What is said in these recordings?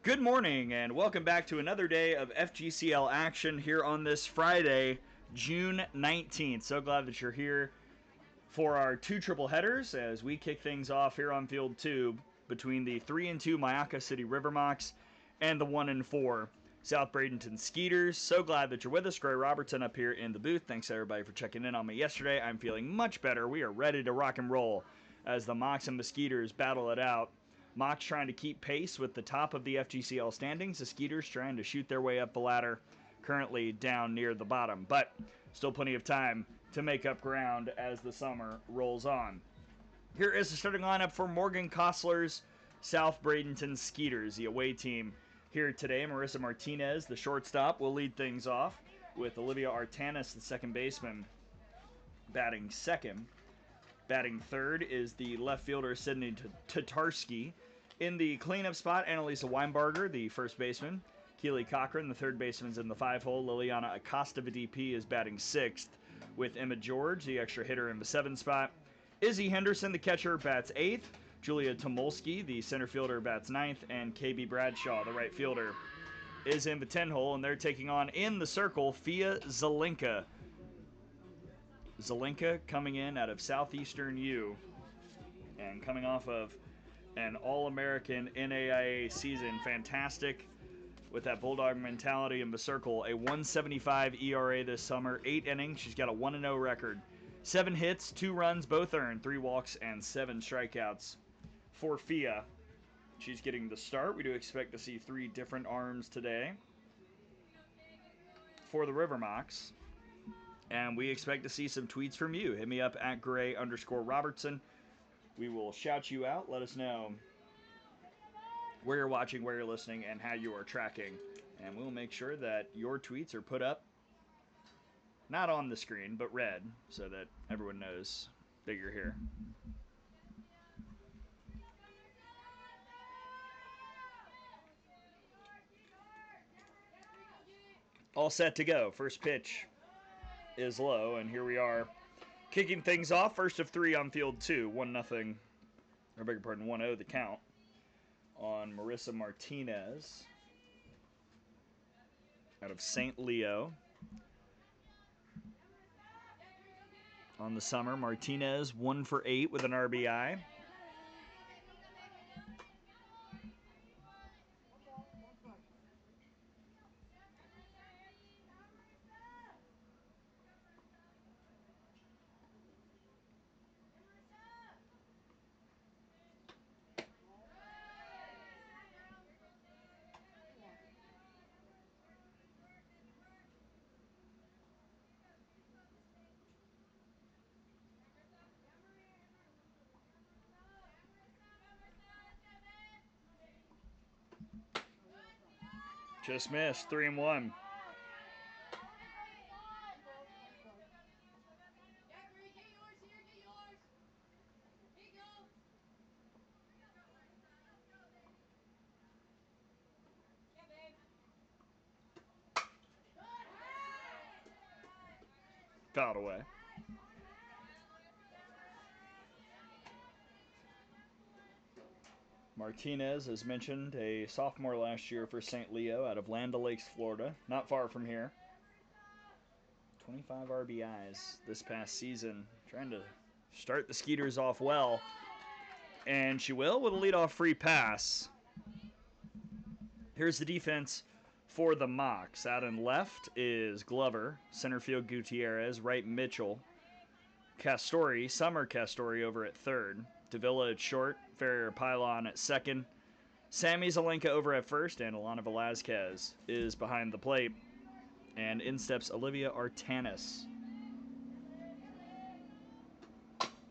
Good morning, and welcome back to another day of FGCL action here on this Friday, June 19th. So glad that you're here for our two triple headers as we kick things off here on Field 2 between the 3-2 Myakka City River Mocs and the 1-4 South Bradenton Skeeters. So glad that you're with us. Gray Robertson up here in the booth. Thanks everybody for checking in on me yesterday. I'm feeling much better. We are ready to rock and roll as the Mocs and the Skeeters battle it out. Mocs trying to keep pace with the top of the FGCL standings. The Skeeters trying to shoot their way up the ladder, currently down near the bottom. But still plenty of time to make up ground as the summer rolls on. Here is the starting lineup for Morgan Kostler's South Bradenton Skeeters, the away team here today. Marissa Martinez, the shortstop, will lead things off with Olivia Artanis, the second baseman, batting second. Batting third is the left fielder Sydney Tatarski. In the cleanup spot, Annalisa Weinbarger, the first baseman. Keely Cochran, the third baseman's in the 5-hole. Liliana Acosta, the DP, is batting sixth, with Emma George, the extra hitter, in the 7 spot. Izzy Henderson, the catcher, bats 8th. Julia Tomolsky, the center fielder, bats 9th. And KB Bradshaw, the right fielder, is in the 10-hole, and they're taking on, in the circle, Fia Zelenka. Zelenka coming in out of Southeastern U and coming off of an All-American NAIA season. Fantastic with that Bulldog mentality in the circle. A 1.75 ERA this summer, 8 innings. She's got a 1-0 record. 7 hits, 2 runs, both earned, 3 walks, and 7 strikeouts for Fia. She's getting the start. We do expect to see 3 different arms today for the River Mocs. And we expect to see some tweets from you. Hit me up at Gray_Robertson. We will shout you out. Let us know where you're watching, where you're listening, and how you are tracking. And we'll make sure that your tweets are put up, not on the screen, but read, so that everyone knows that you're here. All set to go. First pitch is low, and here we are kicking things off. First of 3 on Field 2. 1-0, I beg your pardon, 1-0 the count on Marissa Martinez out of St. Leo. On the summer, Martinez 1 for 8 with an RBI. Just missed. 3-1. Fouled away. Martinez, as mentioned, a sophomore last year for St. Leo out of Land O'Lakes, Florida. Not far from here. 25 RBIs this past season. Trying to start the Skeeters off well. And she will with a leadoff free pass. Here's the defense for the Mocs. Out and left is Glover. Center field Gutierrez. Right Mitchell. Castori, Summer Castori over at third. Davila at short. Ferrier Pylon at second. Sammy Zelenka over at first. And Alana Velazquez is behind the plate. And in steps Olivia Artanis.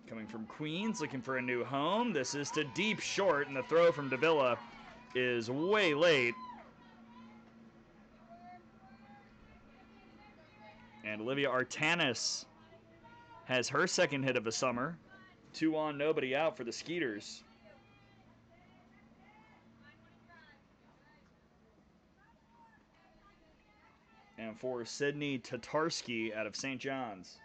Coming from Queens, looking for a new home. This is to deep short, and the throw from Davila is way late. And Olivia Artanis has her second hit of the summer. 2 on, nobody out for the Skeeters. And for Sydney Tatarski out of St. John's.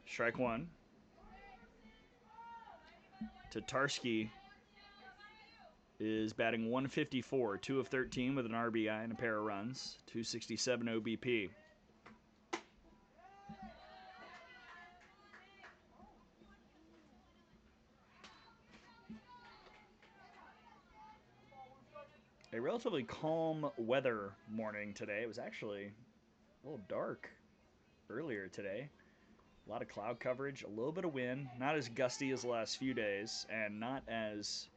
Strike 1. Tatarski is batting 154, 2 of 13 with an RBI and a pair of runs, 267 OBP. A relatively calm weather morning today. It was actually a little dark earlier today. A lot of cloud coverage, a little bit of wind, not as gusty as the last few days, and not as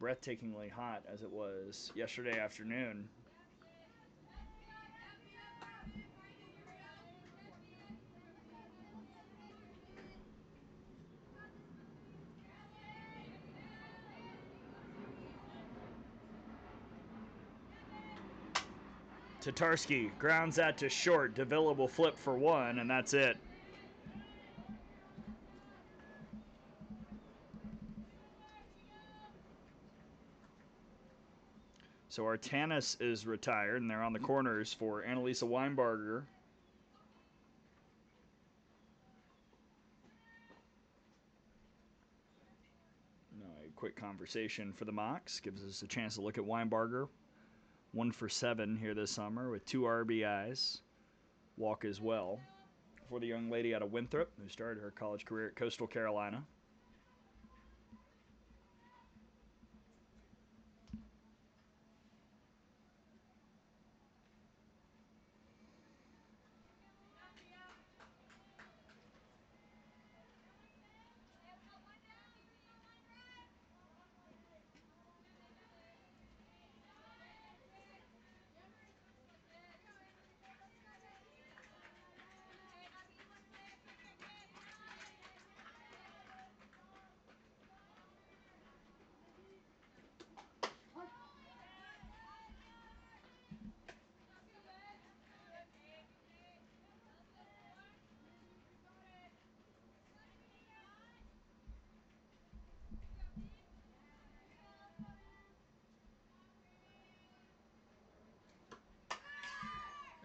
breathtakingly hot as it was yesterday afternoon. Tatarski grounds that to short. Davila will flip for one, and that's it. So Artanis is retired, and they're on the corners for Annalisa Weinbarger. A quick conversation for the Mocs gives us a chance to look at Weinbarger. 1 for 7 here this summer with 2 RBIs. Walk as well for the young lady out of Winthrop who started her college career at Coastal Carolina.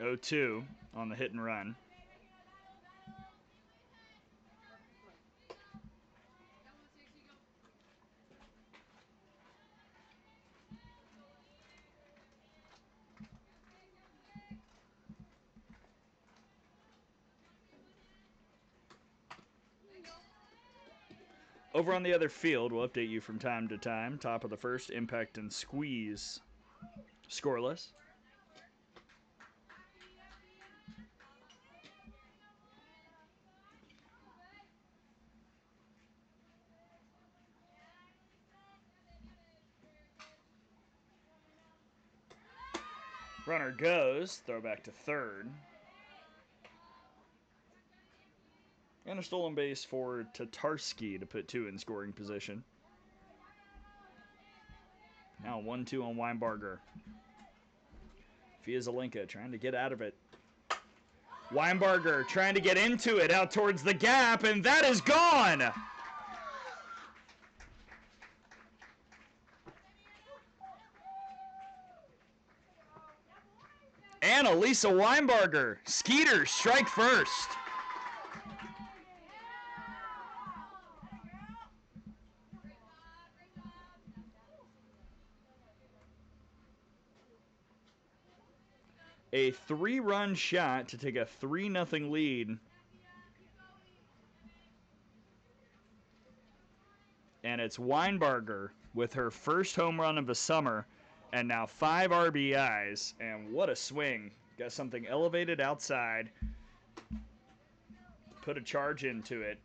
(0-2) on the hit and run. Over on the other field, we'll update you from time to time. Top of the first, Impact and Squeeze scoreless. Runner goes, throw back to third. And a stolen base for Tatarski to put 2 in scoring position. Now 1-2 on Weinbarger. Fia-Zelenka trying to get out of it. Weinbarger trying to get into it out towards the gap, and that is gone! Annalisa Weinbarger. Skeeters strike first. A 3-run shot to take a 3-0 lead. And it's Weinbarger with her first home run of the summer and now 5 RBIs. And what a swing. Got something elevated outside. Put a charge into it.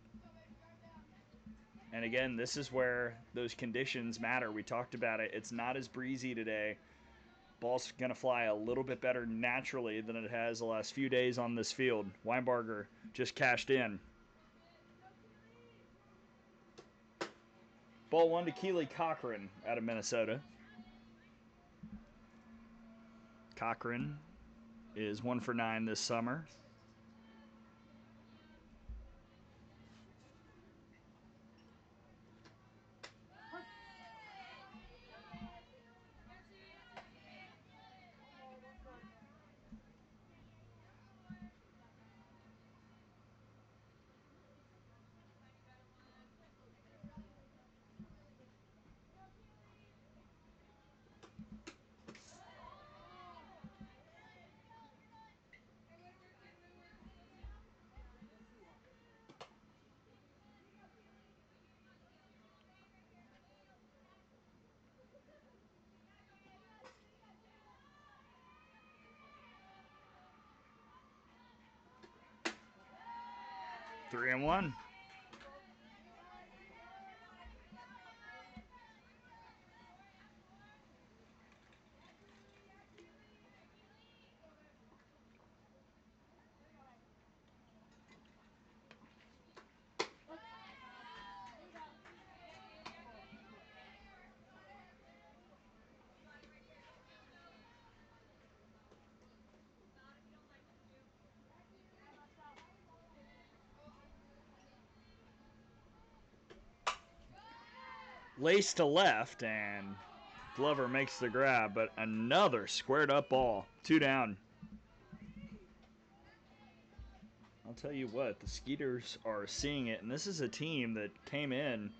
And again, this is where those conditions matter. We talked about it. It's not as breezy today. Ball's going to fly a little bit better naturally than it has the last few days on this field. Weinbarger just cashed in. Ball 1 to Keely Cochran out of Minnesota. Cochran is 1 for 9 this summer. 3-1. Lace to left, and Glover makes the grab, but another squared up ball. 2 down. I'll tell you what, the Skeeters are seeing it, and this is a team that came in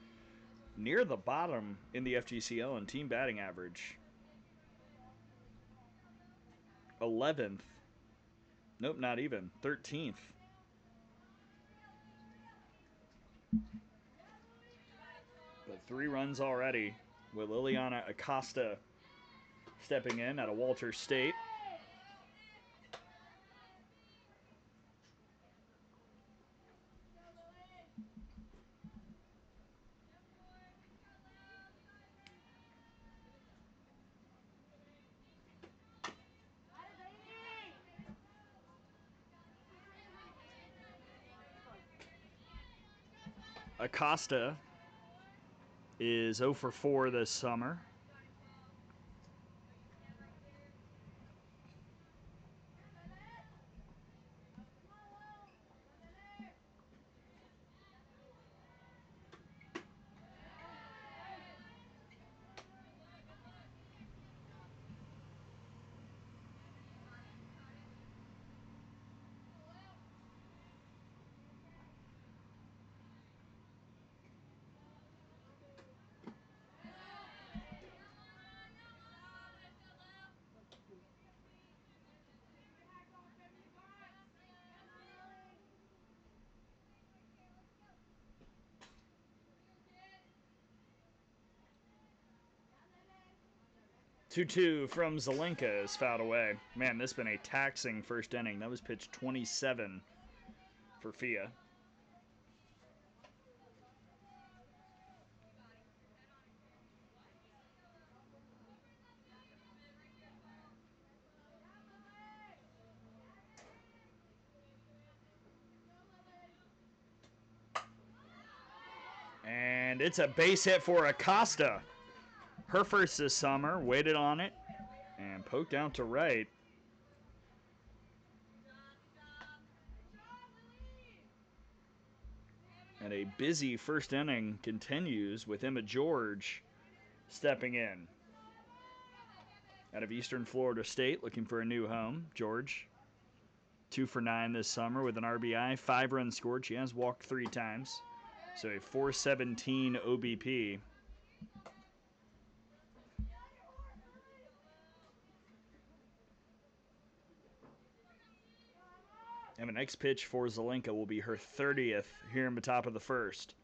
near the bottom in the FGCL in team batting average. 11th. Nope, not even. 13th. But 3 runs already with Liliana Acosta stepping in out of Walter State. Acosta is 0 for 4 this summer. Two from Zelenka is fouled away. Man, this has been a taxing first inning. That was pitch 27 for Fia. And it's a base hit for Acosta. Her first this summer, waited on it, and poked out to right. And a busy first inning continues with Emma George stepping in. Out of Eastern Florida State, looking for a new home. George, 2 for 9 this summer with an RBI, 5 runs scored. She has walked 3 times, so a 417 OBP. And the next pitch for Zelenka will be her 30th here in the top of the first.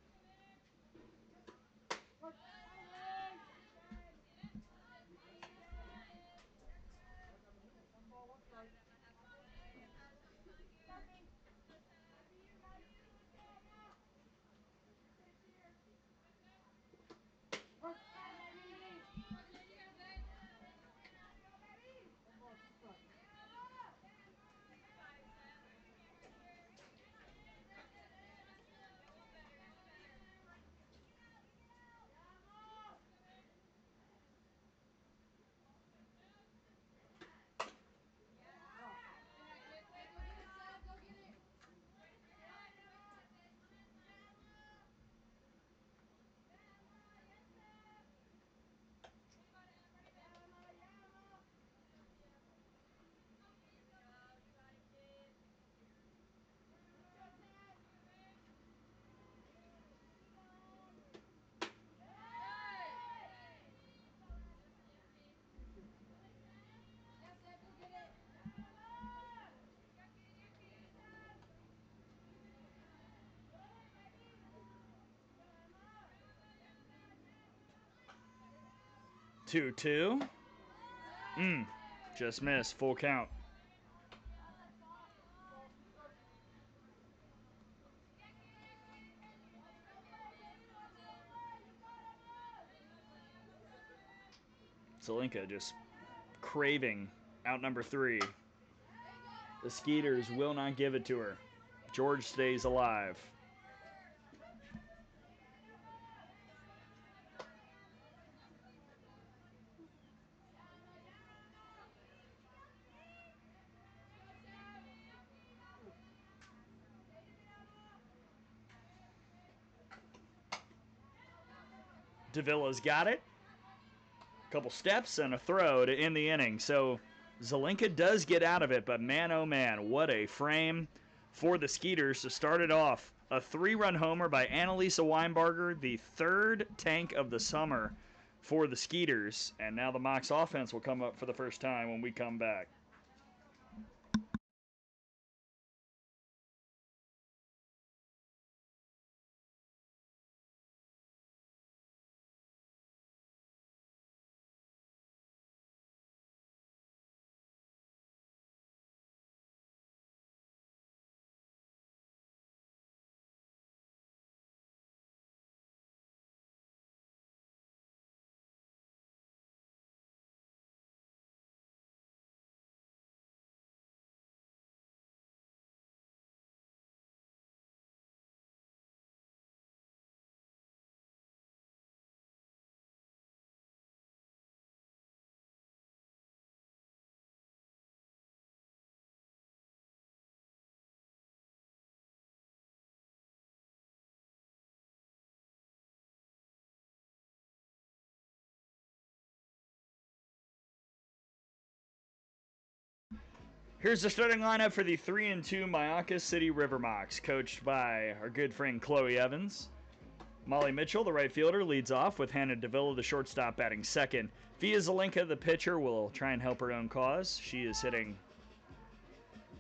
Two. Just missed. Full count. Zelinka just craving out number 3. The Skeeters will not give it to her. George stays alive. Davila's got it. Couple steps and a throw to end the inning. So Zelinka does get out of it, but man, oh man, what a frame for the Skeeters to start it off. A 3-run homer by Annalisa Weinbarger, the 3rd tank of the summer for the Skeeters. And now the Mocs offense will come up for the first time when we come back. Here's the starting lineup for the 3-2 Myakka City River Mocs, coached by our good friend Chloe Evans. Molly Mitchell, the right fielder, leads off with Hannah Davila, the shortstop, batting second. Via Zelinka, the pitcher, will try and help her own cause. She is hitting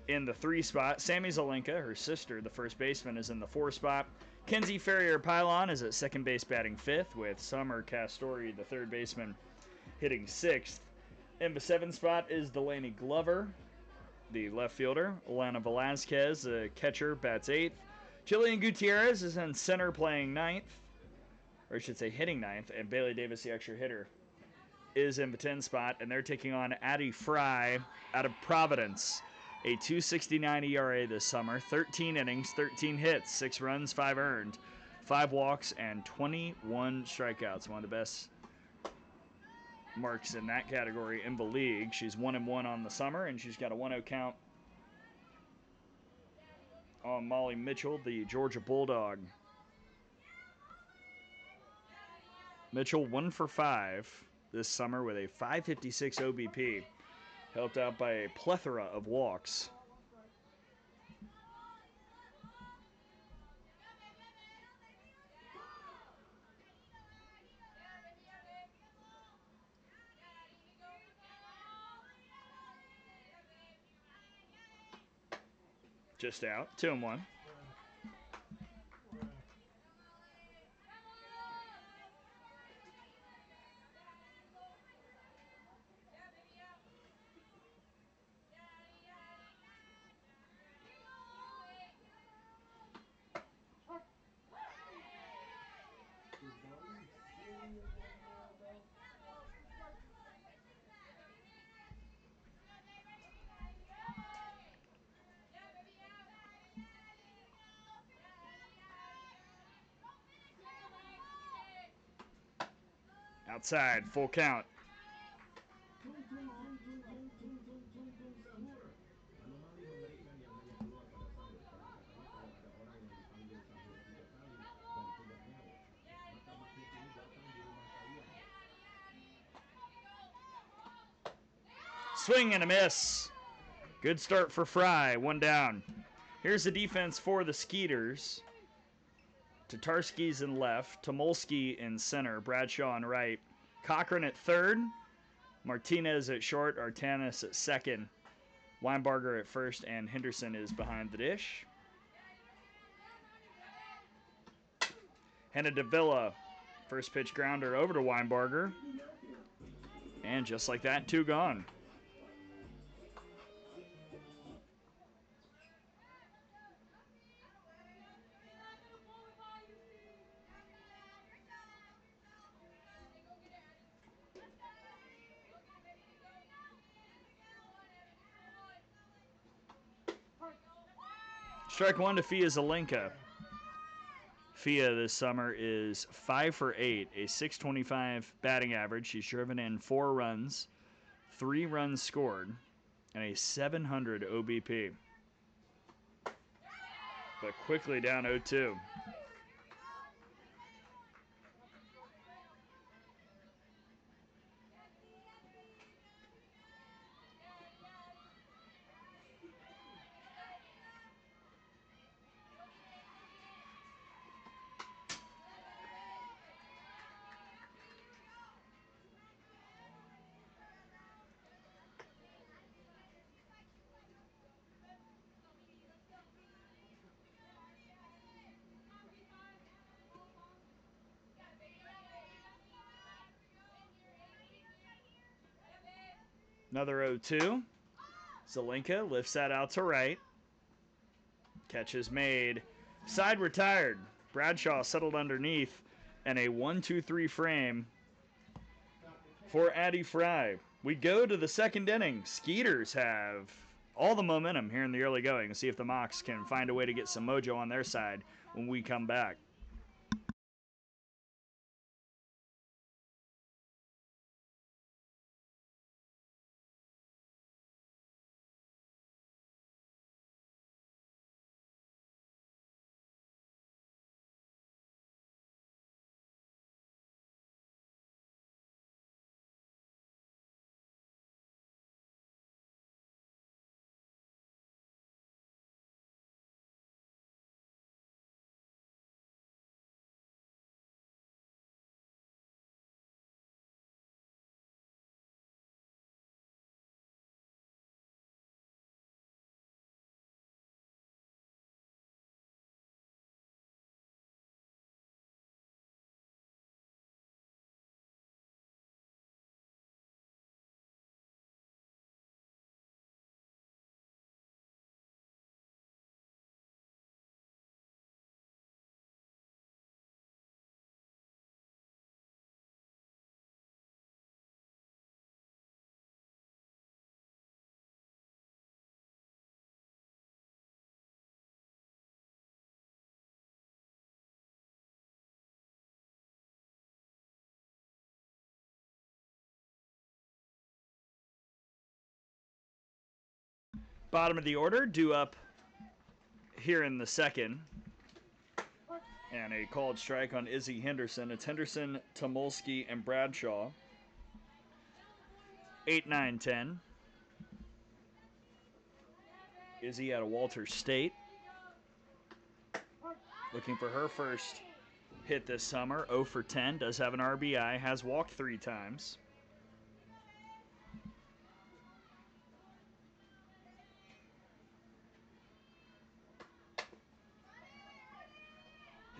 in the 3 spot. Sammy Zelinka, her sister, the first baseman, is in the 4 spot. Kenzie Ferrier-Pylon is at second base, batting 5th, with Summer Castori, the third baseman, hitting 6th. In the 7 spot is Delaney Glover, the left fielder. Alana Velasquez, the catcher, bats 8th. Jillian Gutierrez is in center playing 9th, or I should say hitting 9th, and Bailey Davis, the extra hitter, is in the 10 spot, and they're taking on Addie Fry out of Providence. A 2.69 ERA this summer, 13 innings, 13 hits, 6 runs, 5 earned, 5 walks, and 21 strikeouts. One of the best marks in that category in the league. She's 1-1 on the summer, and she's got a 1-0 count on Molly Mitchell, the Georgia Bulldog. Mitchell 1 for 5 this summer with a 556 OBP, helped out by a plethora of walks. Just out, 2-1. Outside, full count. Swing and a miss. Good start for Fry, 1 down. Here's the defense for the Skeeters. Tatarski's in left, Tomolsky in center, Bradshaw in right, Cochran at third, Martinez at short, Artanis at second, Weinbarger at first, and Henderson is behind the dish. Hannah Davila, first pitch grounder over to Weinbarger. And just like that, 2 gone. Strike one to Fia Zelenka. Fia this summer is 5 for 8, a 625 batting average. She's driven in 4 runs, 3 runs scored, and a 700 OBP. But quickly down 0-2. Another 0-2. Zelenka lifts that out to right. Catch is made. Side retired. Bradshaw settled underneath. And a 1-2-3 frame for Addie Fry. We go to the second inning. Skeeters have all the momentum here in the early going. See if the Mocs can find a way to get some mojo on their side when we come back. Bottom of the order, due up here in the second. And a called strike on Izzy Henderson. It's Henderson, Tomolsky, and Bradshaw. 8, 9, 10. Izzy out of Walter State. Looking for her first hit this summer. 0 for 10. Does have an RBI. Has walked 3 times.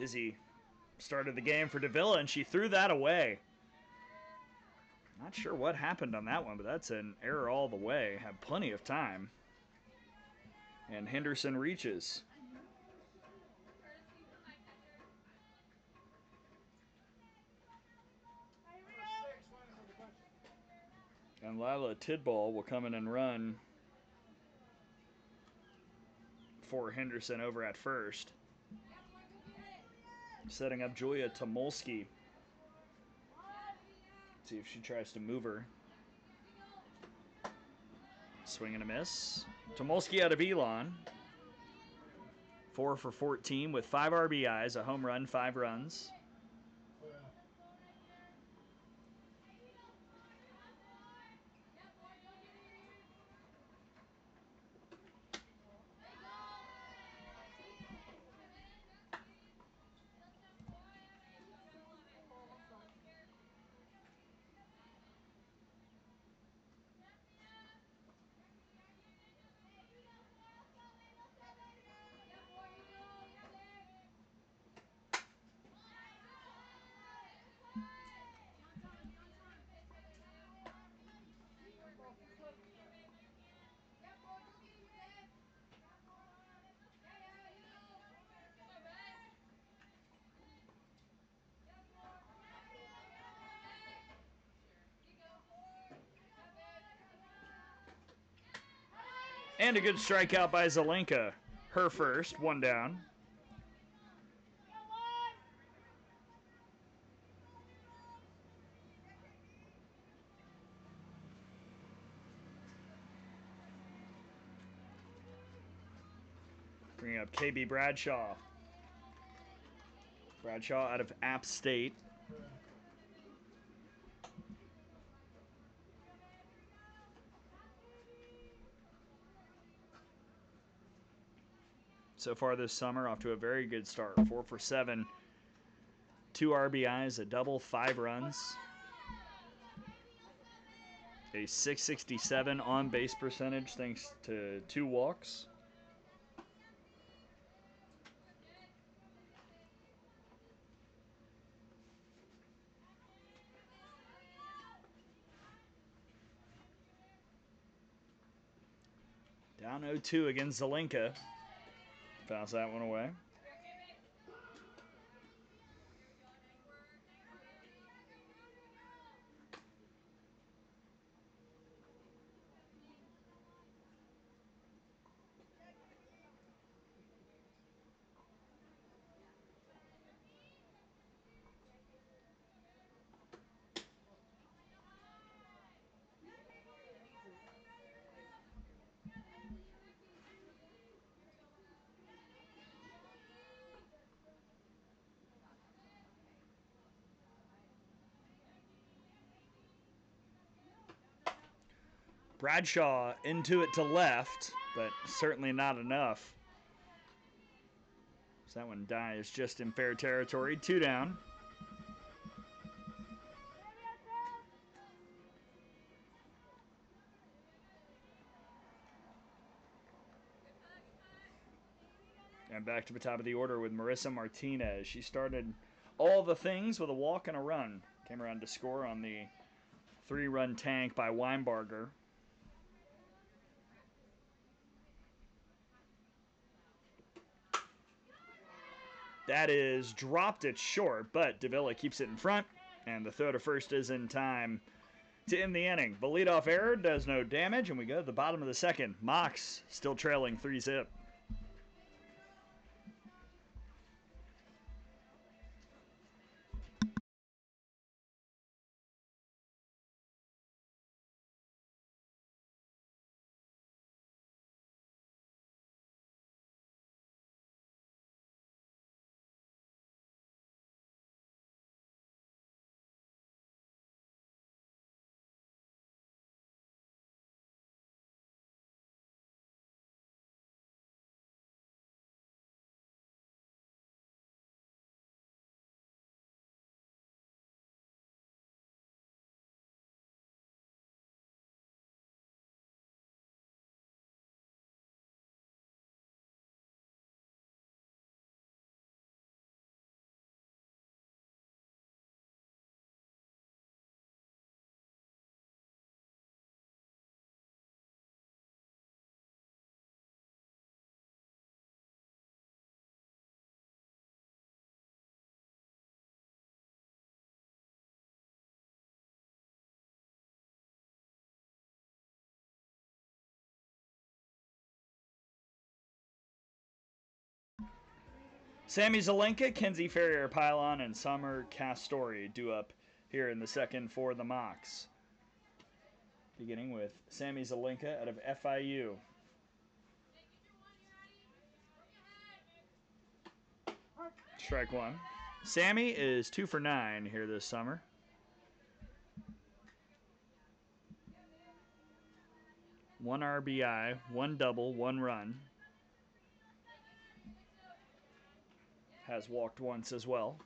Izzy started the game for Davila, and she threw that away. Not sure what happened on that one, but that's an error all the way. Had plenty of time. And Henderson reaches. And Lila Tidball will come in and run for Henderson over at first. Setting up Julia Tomolsky. See if she tries to move her. Swing and a miss. Tomolsky out of Elon. 4 for 14 with 5 RBIs, a home run, 5 runs. And a good strikeout by Zelenka. Her first, one down. Bringing up KB Bradshaw. Bradshaw out of App State. So far this summer, off to a very good start. 4 for 7. 2 RBIs, a double, 5 runs. A 667 on base percentage thanks to 2 walks. Down 0-2 against Zelenka. Fouls that one away. Bradshaw into it to left, but certainly not enough. So that one dies just in fair territory. 2 down. And back to the top of the order with Marissa Martinez. She started all the things with a walk and a run. Came around to score on the 3-run tank by Weinbarger. That is dropped it short, but Davila keeps it in front, and the throw to first is in time to end the inning. The leadoff error does no damage, and we go to the bottom of the second. Mocs still trailing 3-zip. Sammy Zelenka, Kenzie Ferrier Pylon, and Summer Castori due up here in the second for the Mocs. Beginning with Sammy Zelenka out of FIU. Strike one. Sammy is 2 for 9 here this summer. One RBI, 1 double, 1 run. Has walked once as well.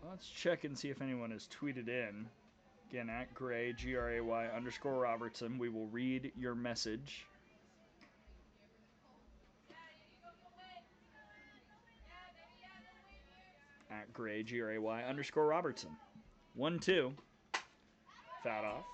Let's check and see if anyone has tweeted in. Again, at Gray, Gray_Robertson. We will read your message. At Gray, Gray_Robertson. 1-2. Fouled off.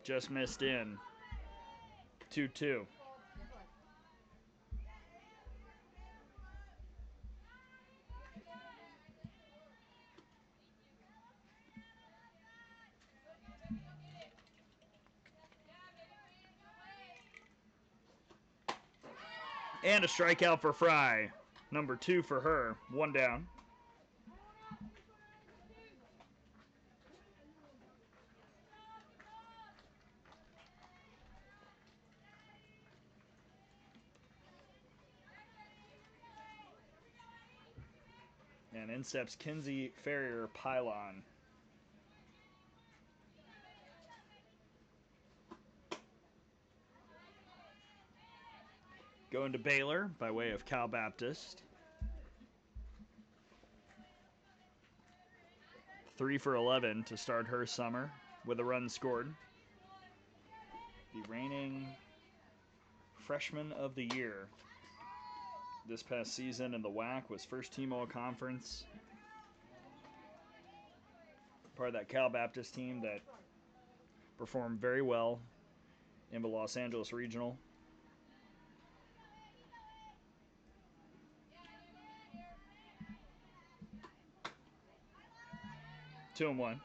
Just missed in. 2-2. And a strikeout for Fry. Number 2 for her. 1 down. And in steps Kinsey Ferrier-Pylon. Going to Baylor by way of Cal Baptist. 3 for 11 to start her summer with a run scored. The reigning freshman of the year this past season in the WAC, was first team all-conference. Part of that Cal Baptist team that performed very well in the Los Angeles Regional. Two and one.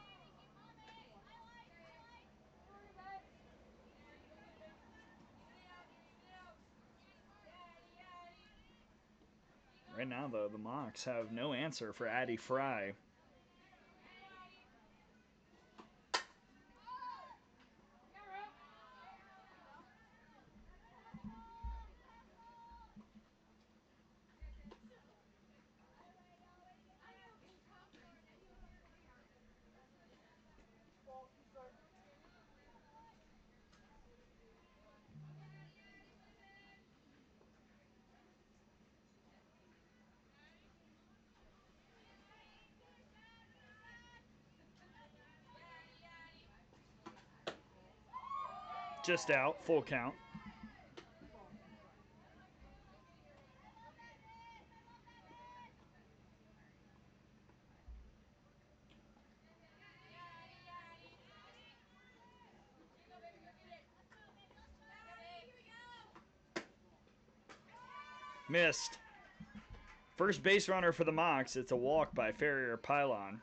Right now, though, the Mocs have no answer for Addie Fry. Just out, full count. Missed. First base runner for the Mocs. It's a walk by Ferrier-Pylon.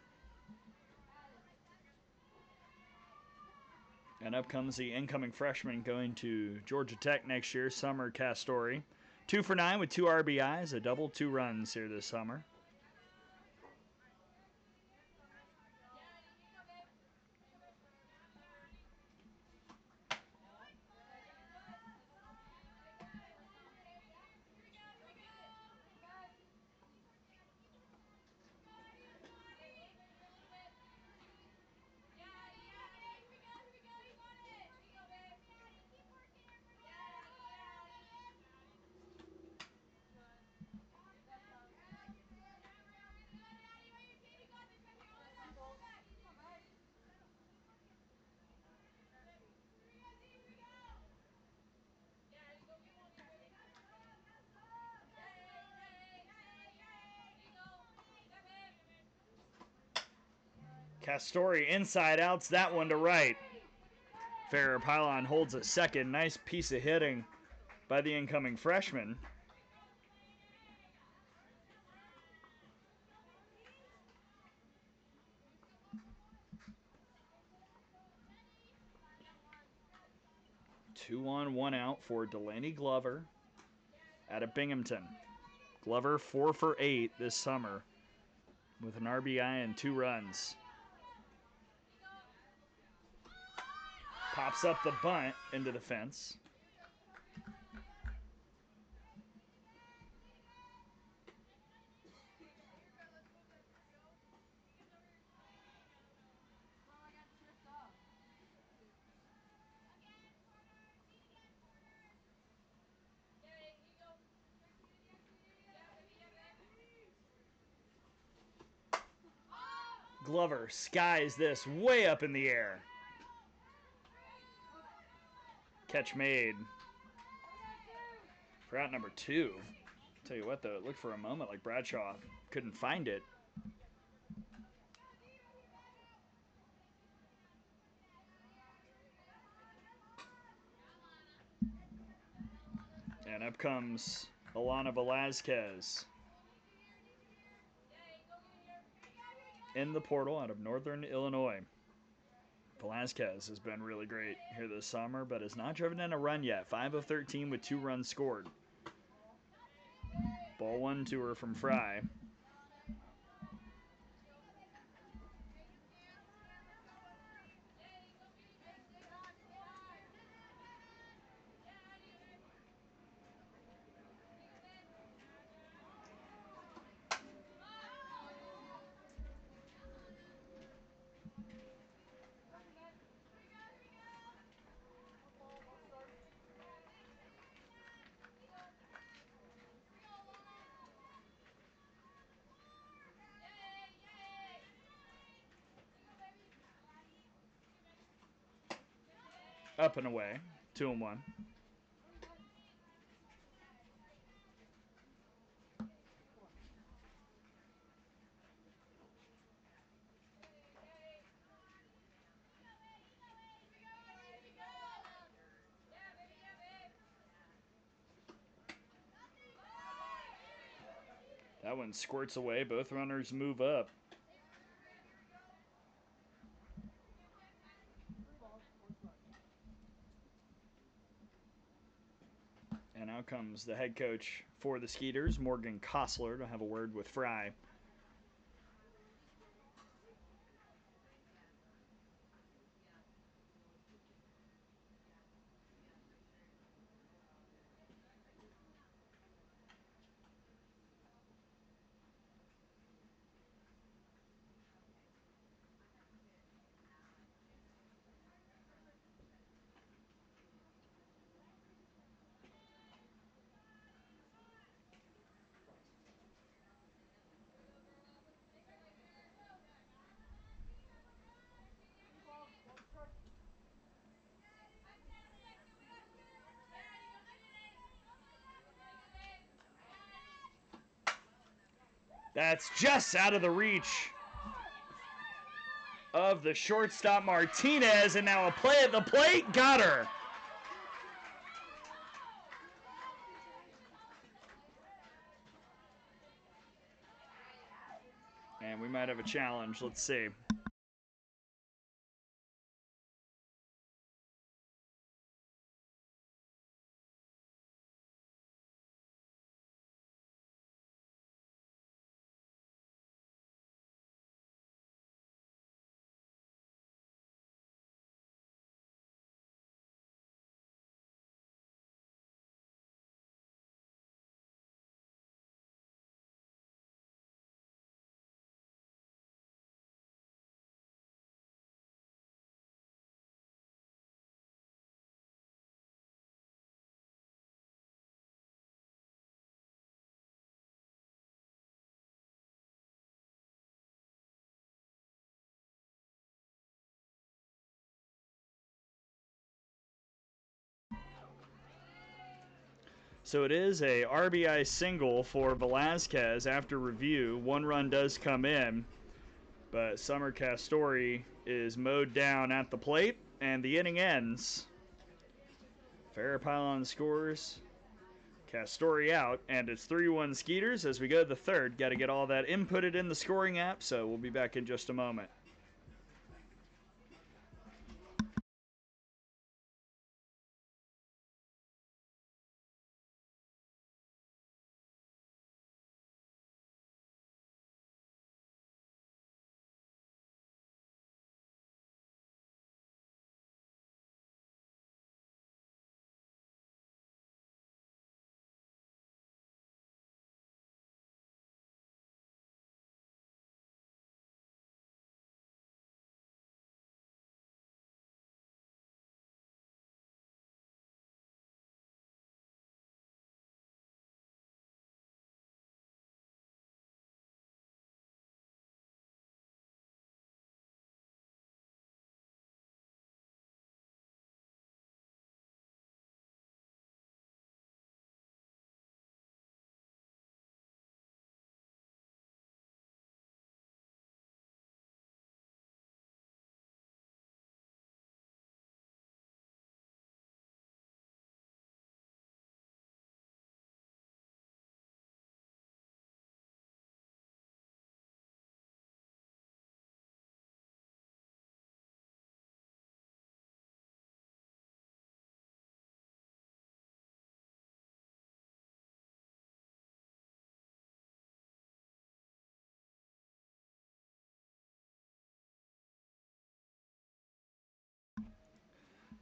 And up comes the incoming freshman going to Georgia Tech next year, Summer Castori. 2 for 9 with 2 RBIs, a double, 2 runs here this summer. Castori inside outs that one to right. Ferrier-Pylon holds at second. Nice piece of hitting by the incoming freshman. Two on, 1 out for Delaney Glover out of Binghamton. Glover 4 for 8 this summer with an RBI and 2 runs. Pops up the bunt into the fence. Glover skies this way up in the air. Catch made. For out number 2. Tell you what, though, it looked for a moment like Bradshaw couldn't find it. And up comes Alana Velazquez in the portal out of Northern Illinois. Velazquez has been really great here this summer, but has not driven in a run yet. 5 of 13 with 2 runs scored. Ball 1 to her from Fry. Up and away. 2-1. That one squirts away. Both runners move up. And out comes the head coach for the Skeeters, Morgan Kostler, to have a word with Fry. That's just out of the reach of the shortstop Martinez, and now a play at the plate. Got her. And we might have a challenge. Let's see. So it is a RBI single for Velazquez after review. 1 run does come in, but Summer Castori is mowed down at the plate, and the inning ends. Farrapylon scores, Castori out, and it's 3-1 Skeeters as we go to the third. Got to get all that inputted in the scoring app, so we'll be back in just a moment.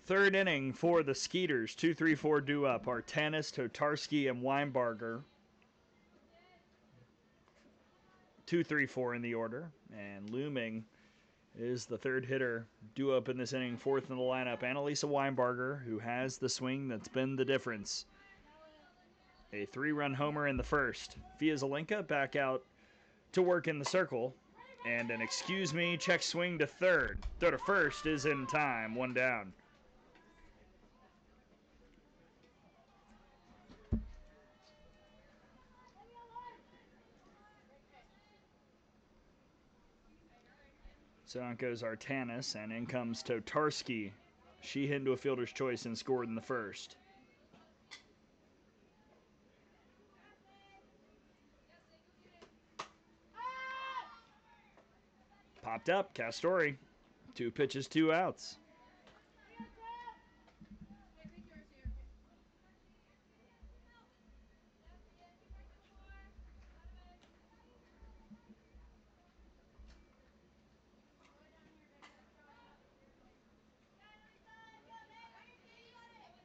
Third inning for the Skeeters. 2-3-4 due up. Artanis, Totarski, and Weinbarger. 2-3-4 in the order. And looming is the third hitter due up in this inning, fourth in the lineup, Annalisa Weinbarger, who has the swing that's been the difference. A 3-run homer in the first. Fia Zelenka back out to work in the circle. And an excuse me check swing to third. Throw to first is in time, one down. So out goes Artanis, and in comes Totarski. She hit into a fielder's choice and scored in the first. Popped up, Castori. 2 pitches, 2 outs.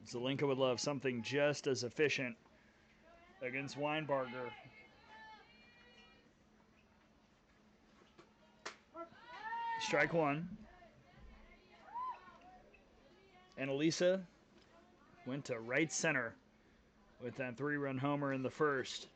Zelenka would love something just as efficient against Weinbarger. Strike one. And Elisa went to right center with that 3-run homer in the first.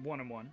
One and one.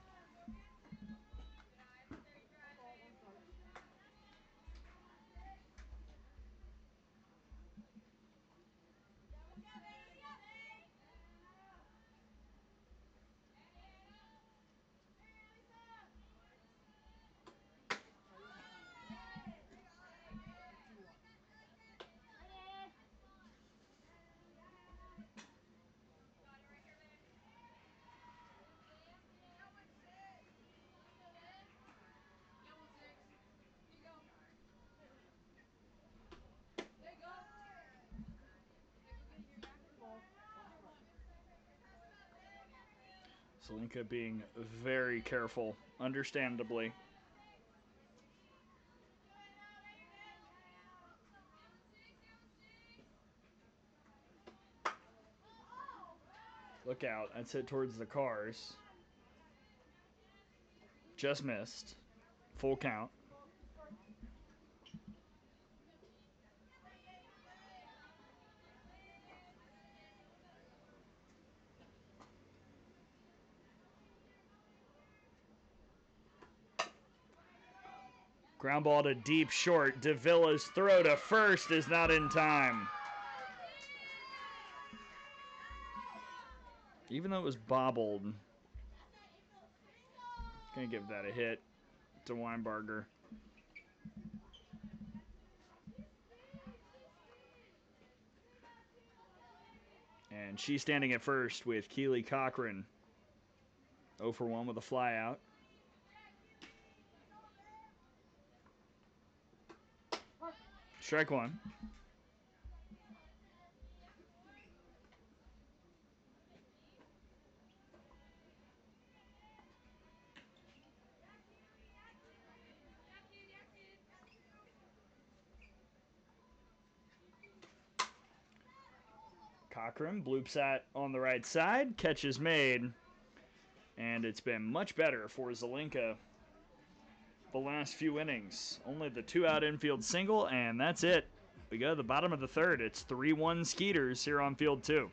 Zelenka being very careful, understandably. Look out, that's hit towards the cars. Just missed. Full count. Ground ball to deep short. Davila's throw to first is not in time. Even though it was bobbled, gonna give that a hit to Weinbarger. And she's standing at first with Keely Cochran. 0 for 1 with a fly out. Strike one. Cochran bloops at on the right side. Catch is made. And it's been much better for Zelenka the last few innings. Only the 2-out infield single, and that's it. We go to the bottom of the third. It's 3-1 Skeeters here on field 2.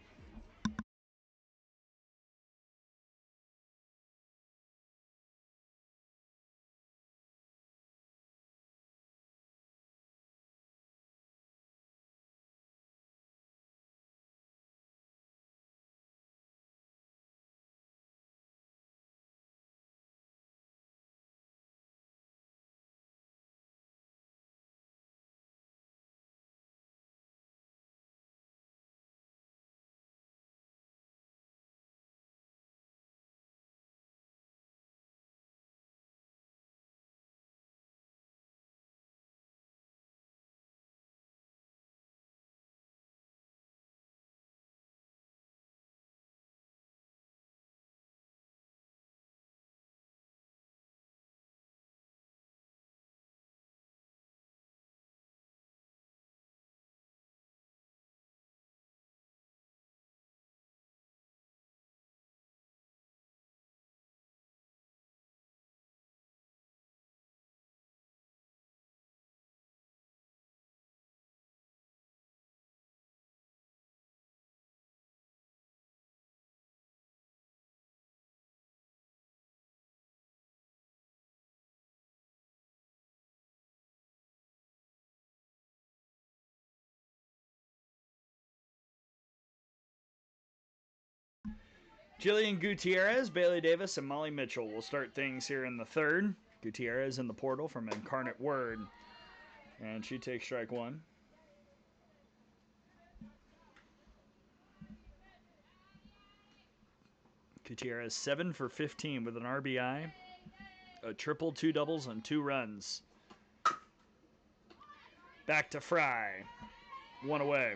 Jillian Gutierrez, Bailey Davis, and Molly Mitchell will start things here in the third. Gutierrez in the portal from Incarnate Word. And she takes strike one. Gutierrez 7 for 15 with an RBI, a triple, 2 doubles, and 2 runs. Back to Fry. 1 away.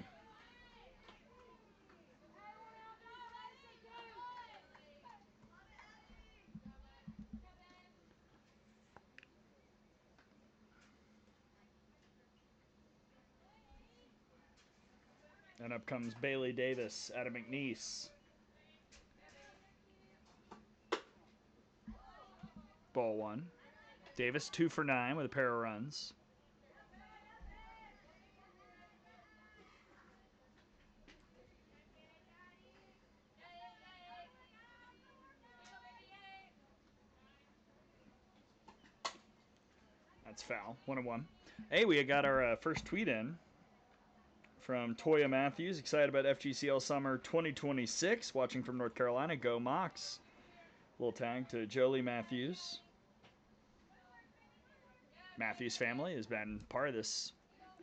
And up comes Bailey Davis out of McNeese. Ball 1. Davis 2 for 9 with a pair of runs. That's foul. 1-1. Hey, we got our first tweet in from Toya Matthews. Excited about FGCL Summer 2026. Watching from North Carolina. Go Mocs. Little tag to Jolie Matthews. Matthews family has been part of this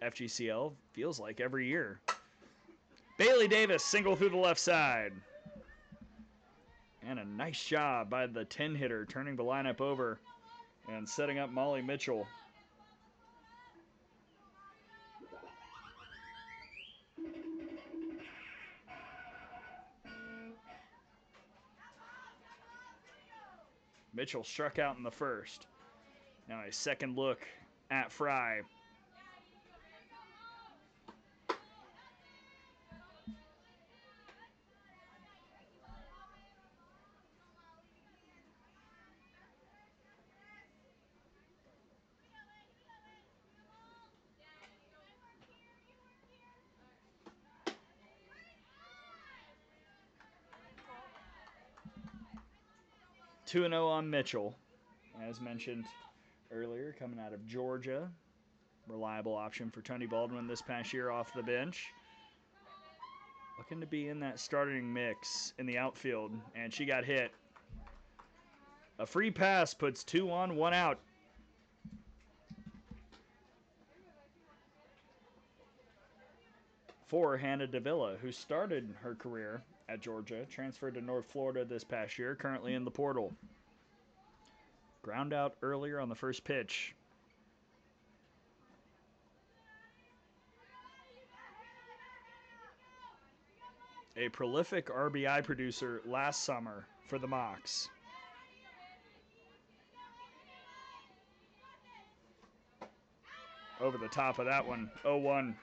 FGCL, feels like, every year. Bailey Davis, single through the left side. And a nice job by the 10 hitter, turning the lineup over and setting up Molly Mitchell. Mitchell struck out in the first. Now a second look at Fry. Two 2-0 on Mitchell. As mentioned earlier, coming out of Georgia. Reliable option for Tony Baldwin this past year off the bench. Looking to be in that starting mix in the outfield, and she got hit. A free pass puts 2 on, 1 out. For Hannah Davila, who started her career at Georgia, transferred to North Florida this past year, currently in the portal. Ground out earlier on the first pitch. A prolific RBI producer last summer for the Mocs. Over the top of that one, 0-1.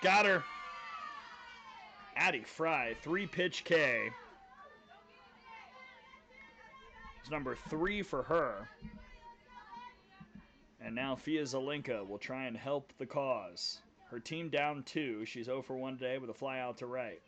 Got her. Addie Fry, 3-pitch K. It's number 3 for her. And now Fia Zelenka will try and help the cause. Her team down 2. She's 0 for 1 today with a fly out to right.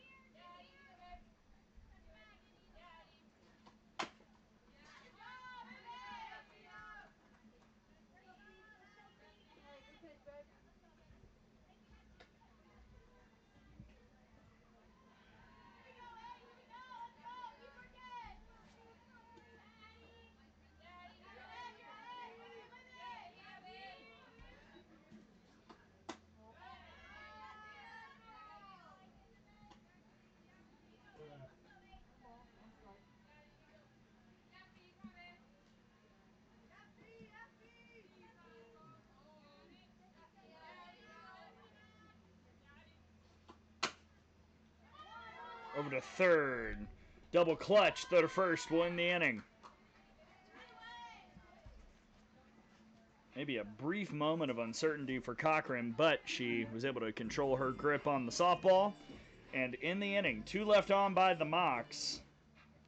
Over to third. Double clutch, third to first will end the inning. maybe a brief moment of uncertainty for Cochran, but she was able to control her grip on the softball. And in the inning, 2 left on by the Mocs.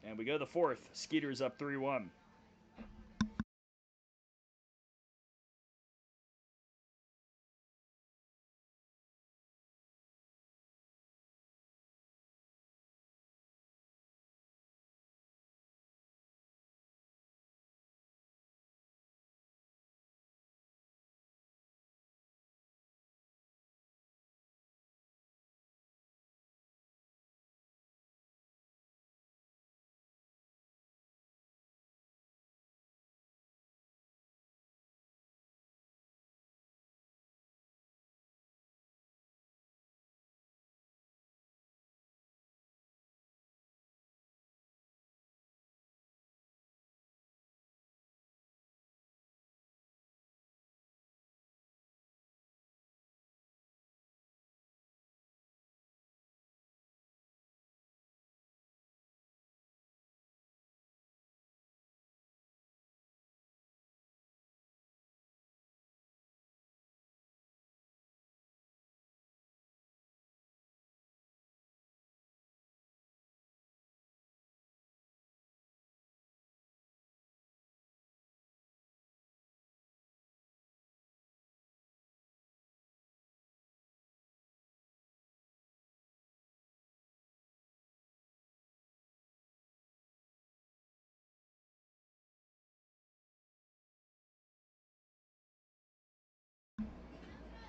And we go to the 4th. Skeeters up 3-1.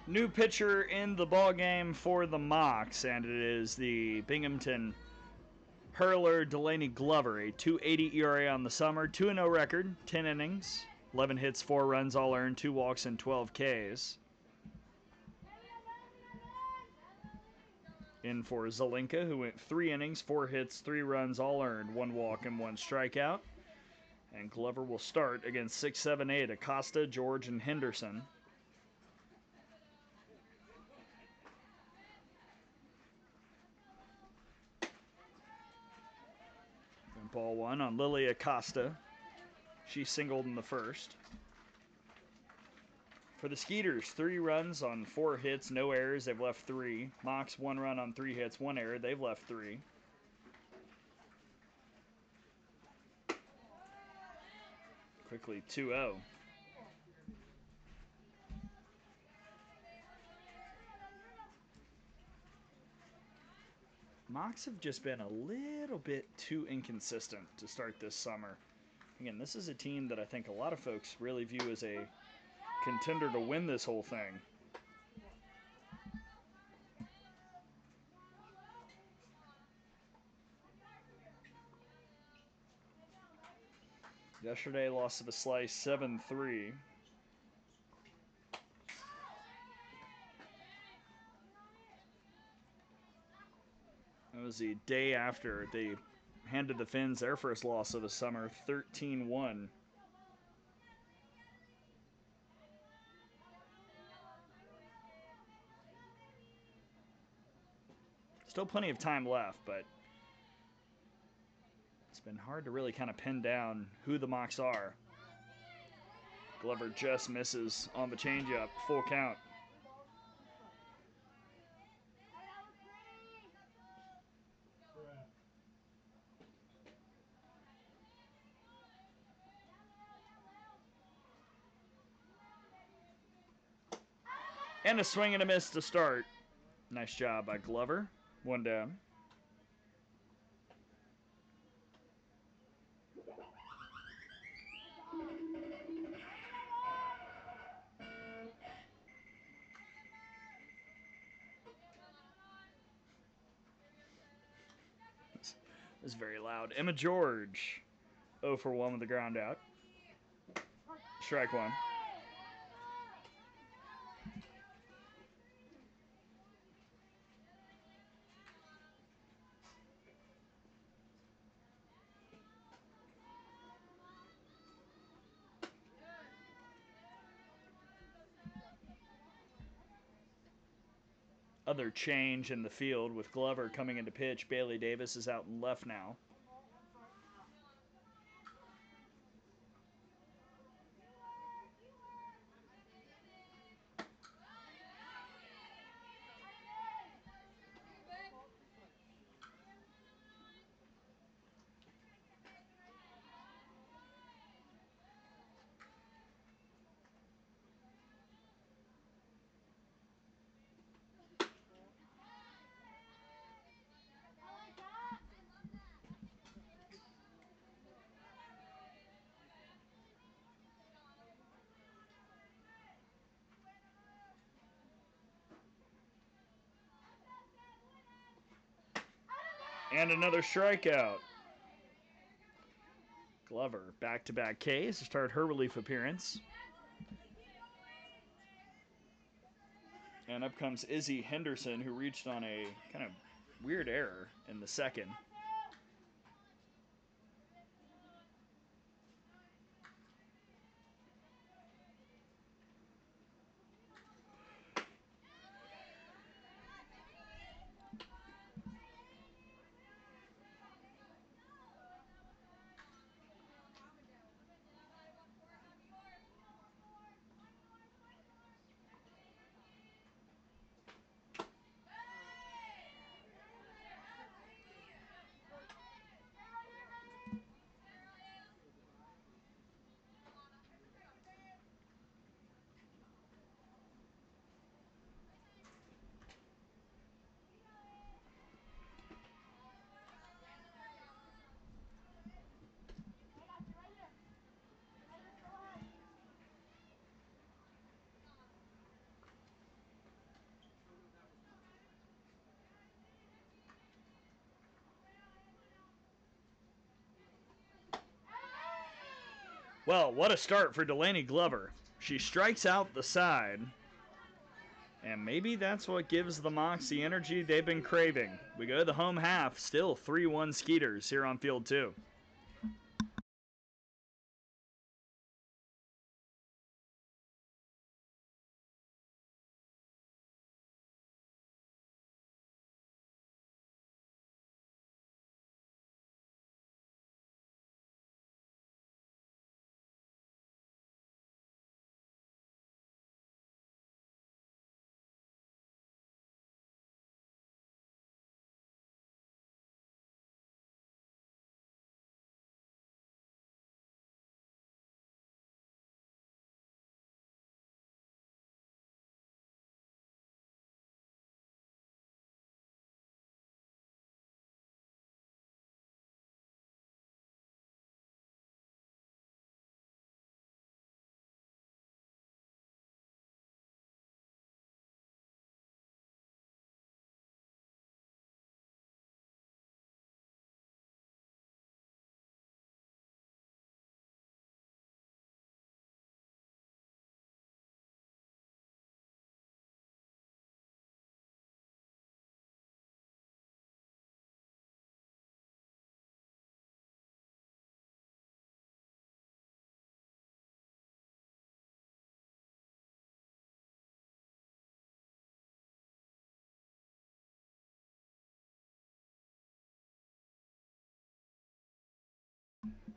New pitcher in the ball game for the Mocs, and it is the Binghamton hurler Delaney Glover, a 2.80 ERA on the summer, 2-0 record, 10 innings, 11 hits, 4 runs, all earned, 2 walks, and 12 Ks. In for Zelinka, who went 3 innings, 4 hits, 3 runs, all earned, 1 walk, and 1 strikeout. And Glover will start against 6, 7, 8, Acosta, George, and Henderson. Ball 1 on Lily Acosta. She singled in the first. For the Skeeters, 3 runs on 4 hits, no errors. They've left 3. Mocs, 1 run on 3 hits, 1 error. They've left 3. Quickly 2-0. Mocs have just been a little bit too inconsistent to start this summer. Again, this is a team that I think a lot of folks really view as a contender to win this whole thing. Yesterday, loss of a slice, 7-3. That was the day after they handed the Finns their first loss of the summer, 13-1. Still plenty of time left, but it's been hard to really kind of pin down who the Mocs are. Glover just misses on the changeup, full count. And a swing and a miss to start. Nice job by Glover. 1 down. This is very loud. Emma George, 0 for 1 with the ground out. Strike 1. Other change in the field with Glover coming into pitch. Bailey Davis is out in left now. And another strikeout. Glover back-to-back Ks to start her relief appearance. And up comes Izzy Henderson, who reached on a kind of weird error in the second. Well, what a start for Delaney Glover. She strikes out the side. And maybe that's what gives the Mocs the energy they've been craving. We go to the home half, still 3-1 Skeeters here on field 2.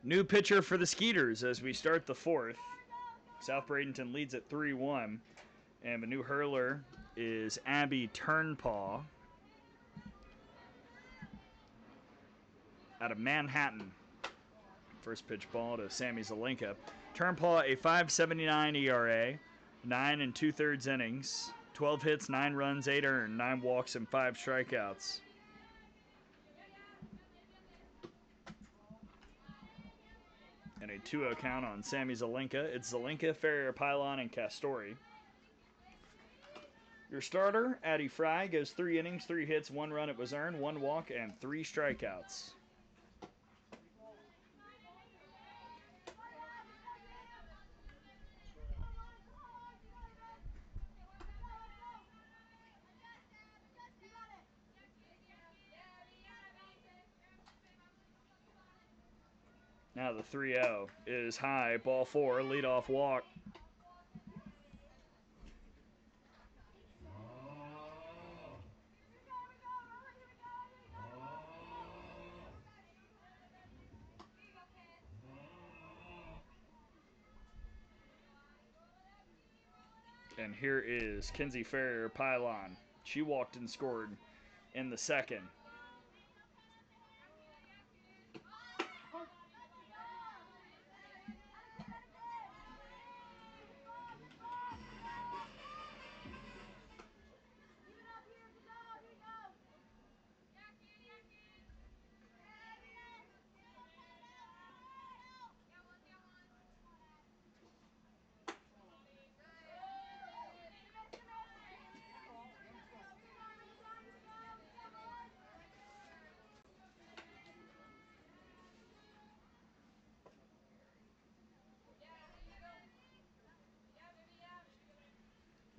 New pitcher for the Skeeters as we start the fourth. South Bradenton leads at 3-1. And the new hurler is Abby Turnpaw out of Manhattan. First pitch ball to Sammy Zelenka. Turnpaw, a 5.79 ERA, 9 2/3 innings, 12 hits, 9 runs, 8 earned, 9 walks, and 5 strikeouts. And a 2-0 count on Sammy Zelenka. It's Zelenka, Ferrier, Pylon, and Castori. Your starter, Addie Fry, goes 3 innings, 3 hits, 1 run, it was earned, 1 walk, and 3 strikeouts. Now the 3-0 is high, ball 4, leadoff walk. And here is Kinsey Ferrier Pylon. She walked and scored in the second.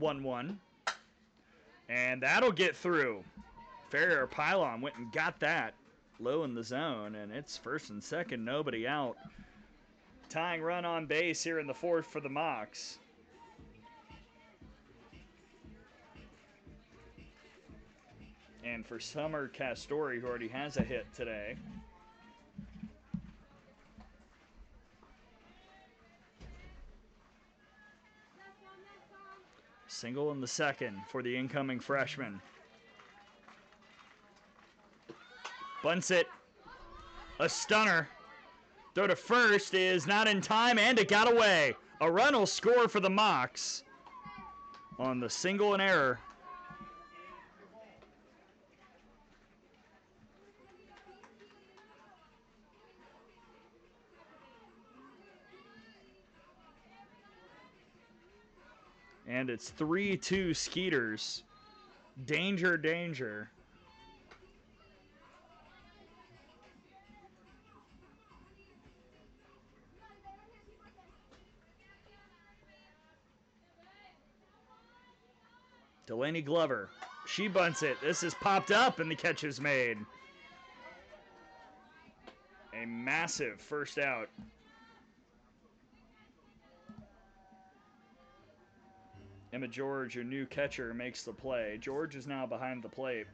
1-1. And that'll get through. Farrier Pylon went and got that low in the zone, and it's first and second, nobody out. Tying run on base here in the fourth for the Mocs. And for Summer Castori, who already has a hit today. Single in the second for the incoming freshman. Bunts it. A stunner. Throw to first is not in time, and it got away. A run will score for the Mocs on the single and error. And it's 3-2 Skeeters. Danger, danger. Delaney Glover. She bunts it. This is popped up, and the catch is made. A massive first out. Emma George, your new catcher, makes the play. George is now behind the plate.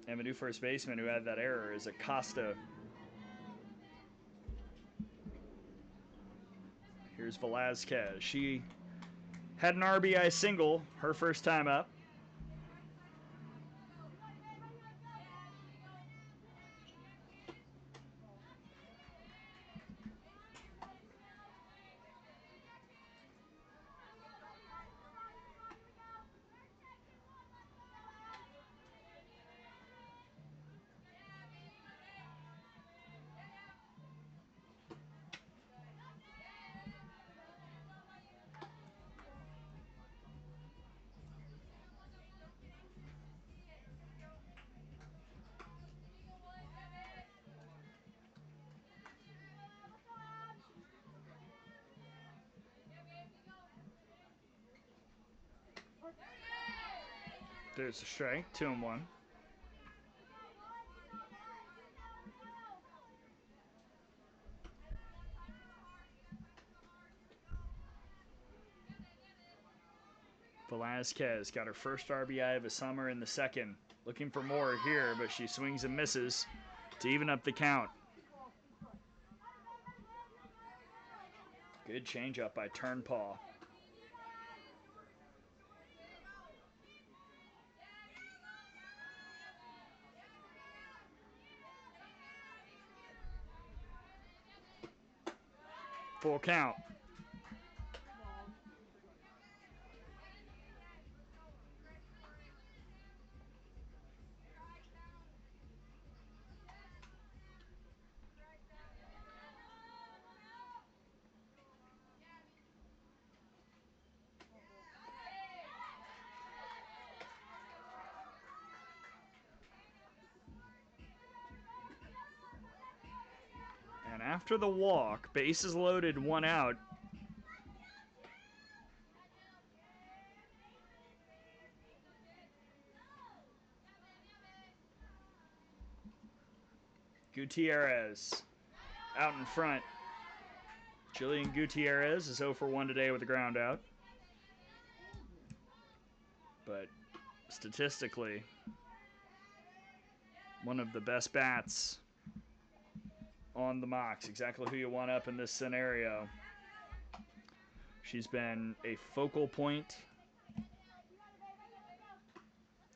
And the new first baseman who had that error is Acosta. Here's Velazquez. She had an RBI single her first time up. There's a strike, 2-1. Velazquez got her first RBI of the summer in the second. Looking for more here, but she swings and misses to even up the count. Good changeup by Turnpaw. Full count. And after the walk, bases loaded, 1 out. Gutierrez out in front. Jillian Gutierrez is 0 for 1 today with a ground out. But statistically, one of the best bats on the Mocs. Exactly who you want up in this scenario. She's been a focal point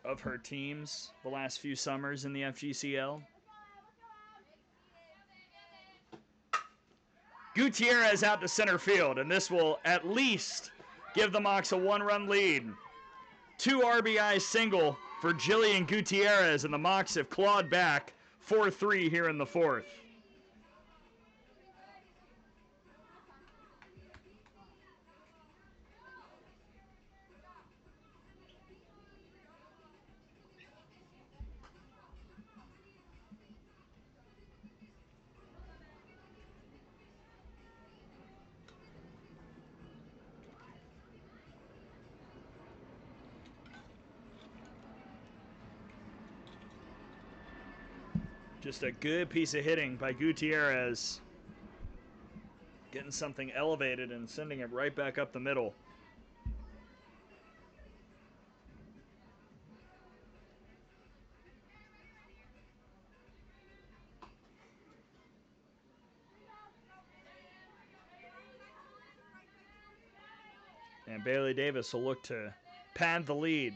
of her teams the last few summers in the FGCL. Gutierrez out to center field, and this will at least give the Mocs a 1-run lead. 2 RBI single for Jillian Gutierrez, and the Mocs have clawed back 4-3 here in the fourth. Just a good piece of hitting by Gutierrez. Getting something elevated and sending it right back up the middle. And Bailey Davis will look to pad the lead.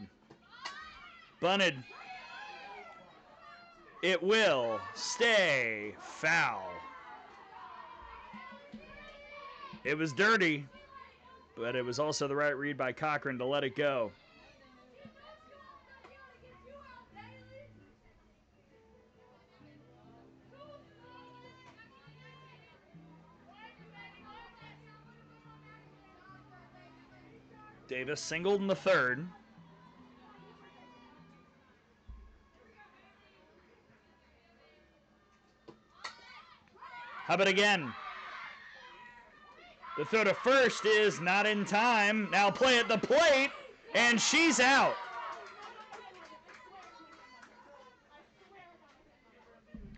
Bunted. It will stay foul. It was dirty, but it was also the right read by Cochran to let it go. Davis singled in the third. How about again? The throw to first is not in time. Now play at the plate, and she's out.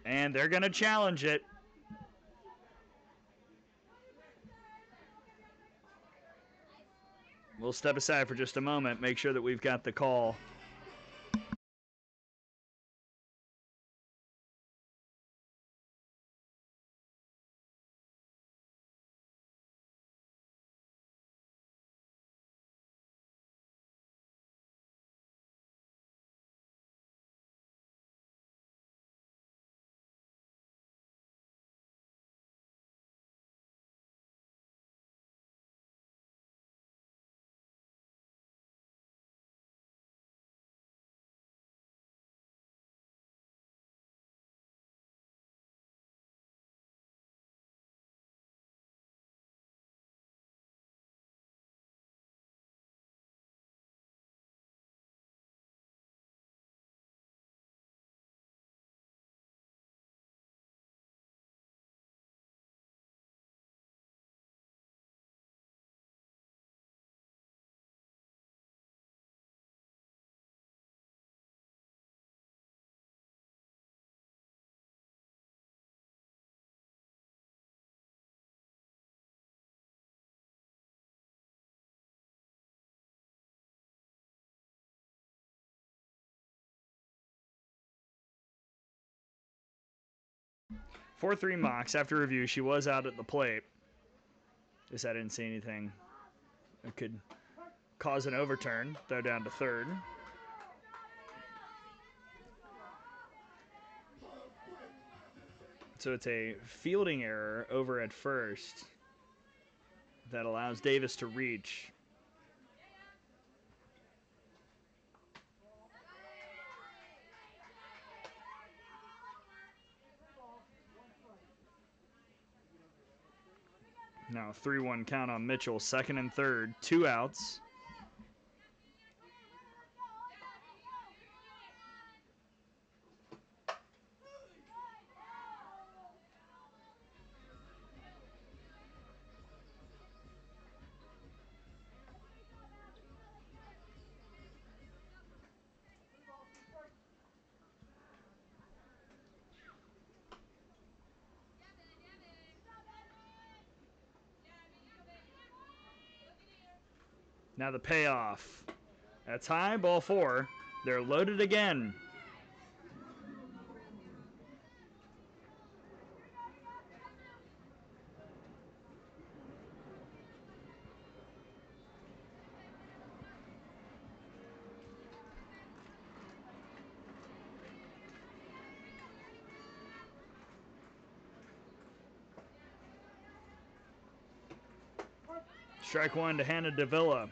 And they're going to challenge it. We'll step aside for just a moment, make sure that we've got the call. Four 3 Mocs. After review, she was out at the plate. Guess I didn't see anything that could cause an overturn. Throw down to third. So it's a fielding error over at first that allows Davis to reach. Now 3-1 count on Mitchell, second and third, 2 outs. Now the payoff. That's high, ball 4. They're loaded again. Strike 1 to Hannah Davila.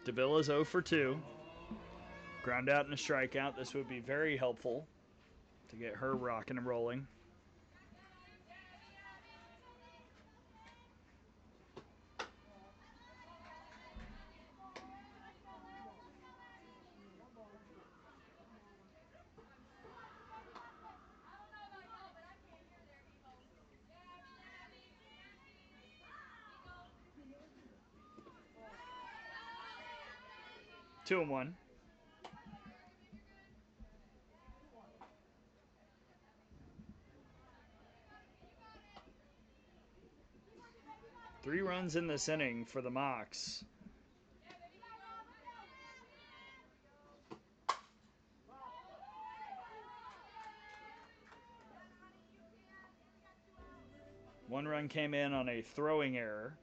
Davila's 0 for 2. Ground out and a strikeout. This would be very helpful to get her rocking and rolling. Two and one. 3 runs in this inning for the Mocs. One run came in on a throwing error,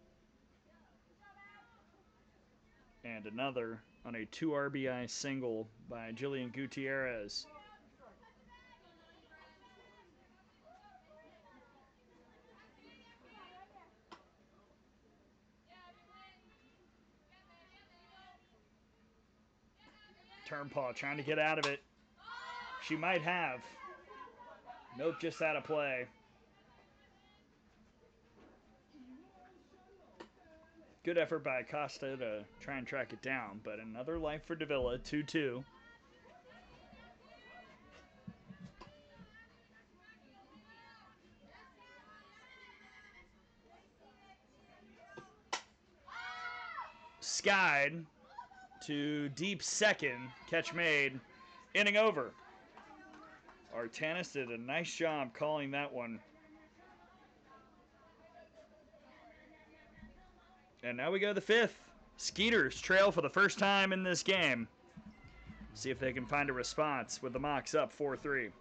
and another on a 2 RBI single by Jillian Gutierrez. Turnpaw trying to get out of it. She might have. Nope, just out of play. Good effort by Acosta to try and track it down, but another life for Davila, 2-2. Skied to deep second. Catch made. Inning over. Artanis did a nice job calling that one. And now we go to the 5th. Skeeters trail for the first time in this game. See if they can find a response with the Mocs up 4-3.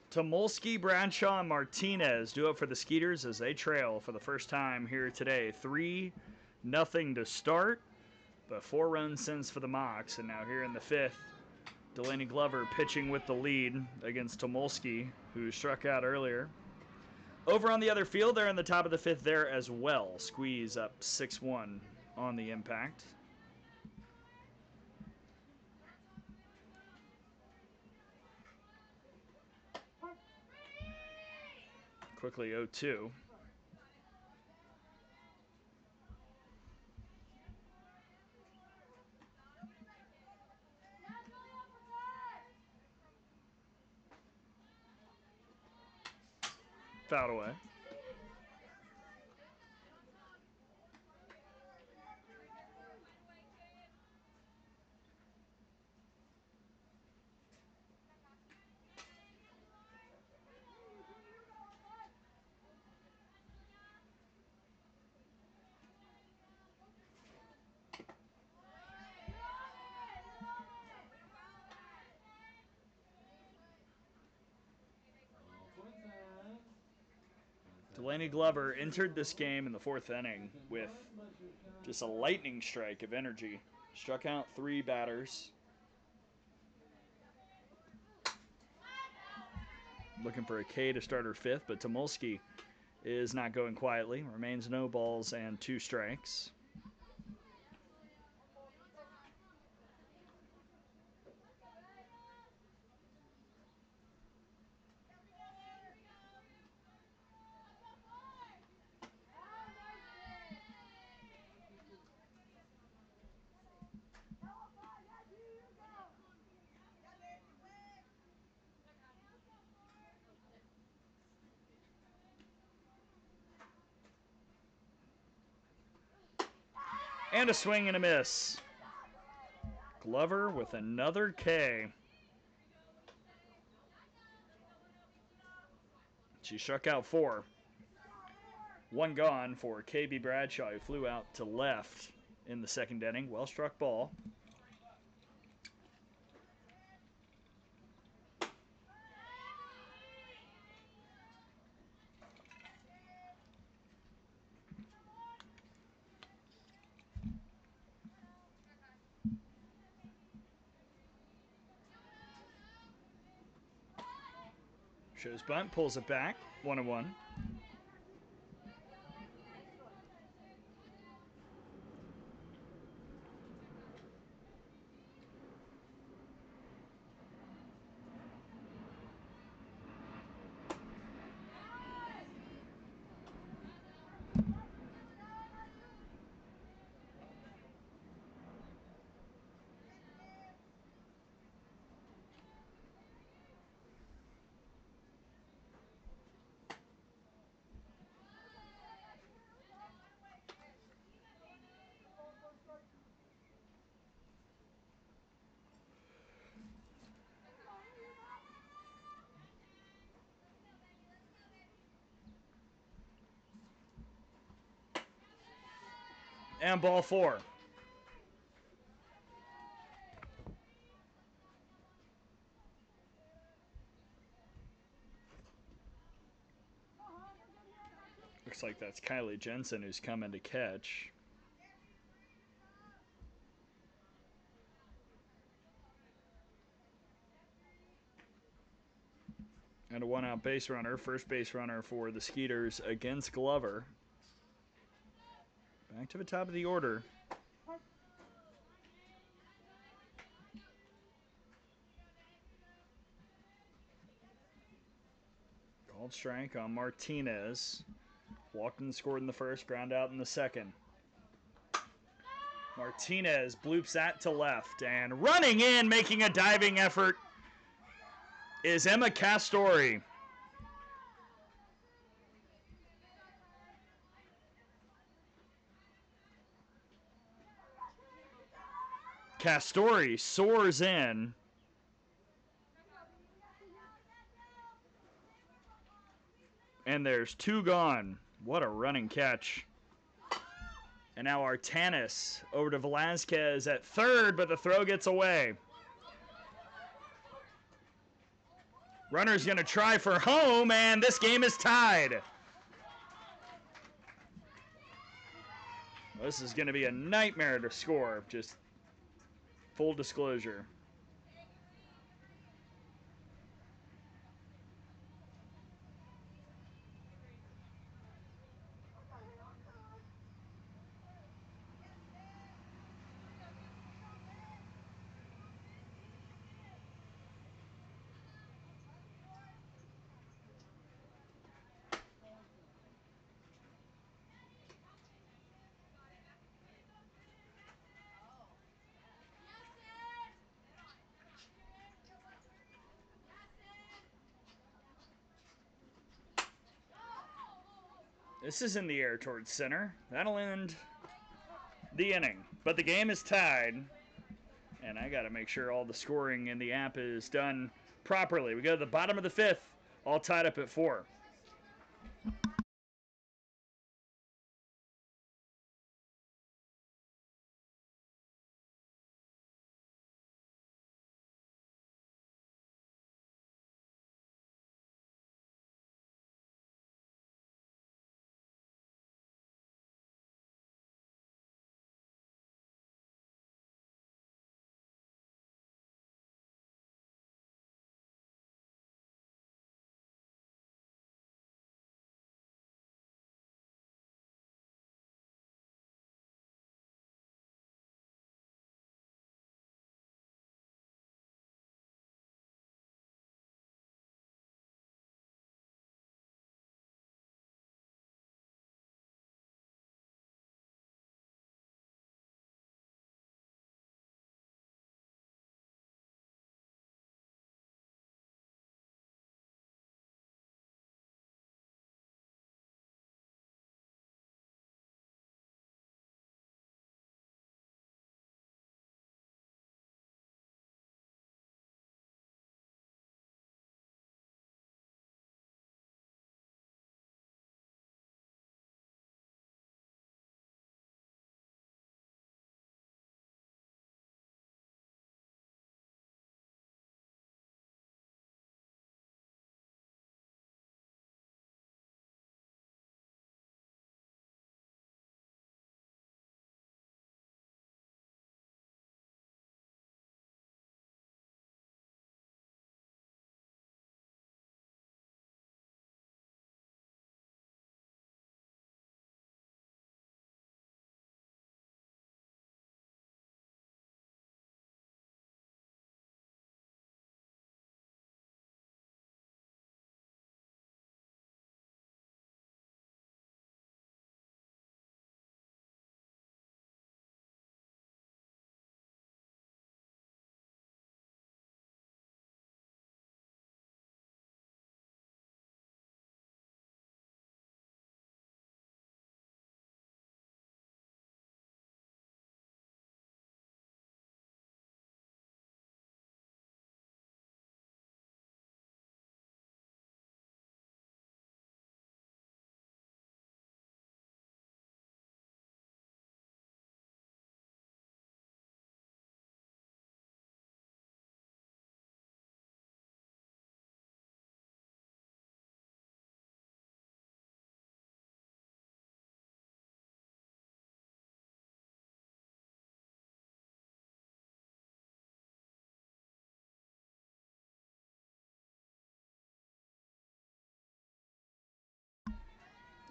Tomolsky, Bradshaw, and Martinez do it for the Skeeters as they trail for the first time here today. 3-0 to start, but 4 runs since for the Mocs. And now here in the 5th, Delaney Glover pitching with the lead against Tomolsky, who struck out earlier. Over on the other field, they're in the top of the 5th there as well. Squeeze up 6-1 on the impact. Quickly 0-2. Fouled away. Delaney Glover entered this game in the 4th inning with just a lightning strike of energy. Struck out 3 batters. Looking for a K to start her 5th, but Tomolsky is not going quietly. Remains no balls and 2 strikes. And a swing and a miss. Glover with another K. She struck out 4. 1 gone for KB Bradshaw, who flew out to left in the second inning. Well struck ball. Shows bunt, pulls it back. 1-1. And ball 4. Looks like that's Kylie Jensen who's coming to catch. And a 1-out base runner, first base runner for the Skeeters against Glover. Back to the top of the order. Called strike on Martinez. Walked and scored in the first, ground out in the second. Martinez bloops that to left, and running in, making a diving effort, is Emma Castori. Castori soars in. And there's 2 gone. What a running catch. And now Artanis over to Velazquez at third, but the throw gets away. Runner's going to try for home, and this game is tied. Well, this is going to be a nightmare to score, just full disclosure. This is in the air towards center. That'll end the inning. But the game is tied. And I got to make sure all the scoring in the app is done properly. We go to the bottom of the 5th, all tied up at 4.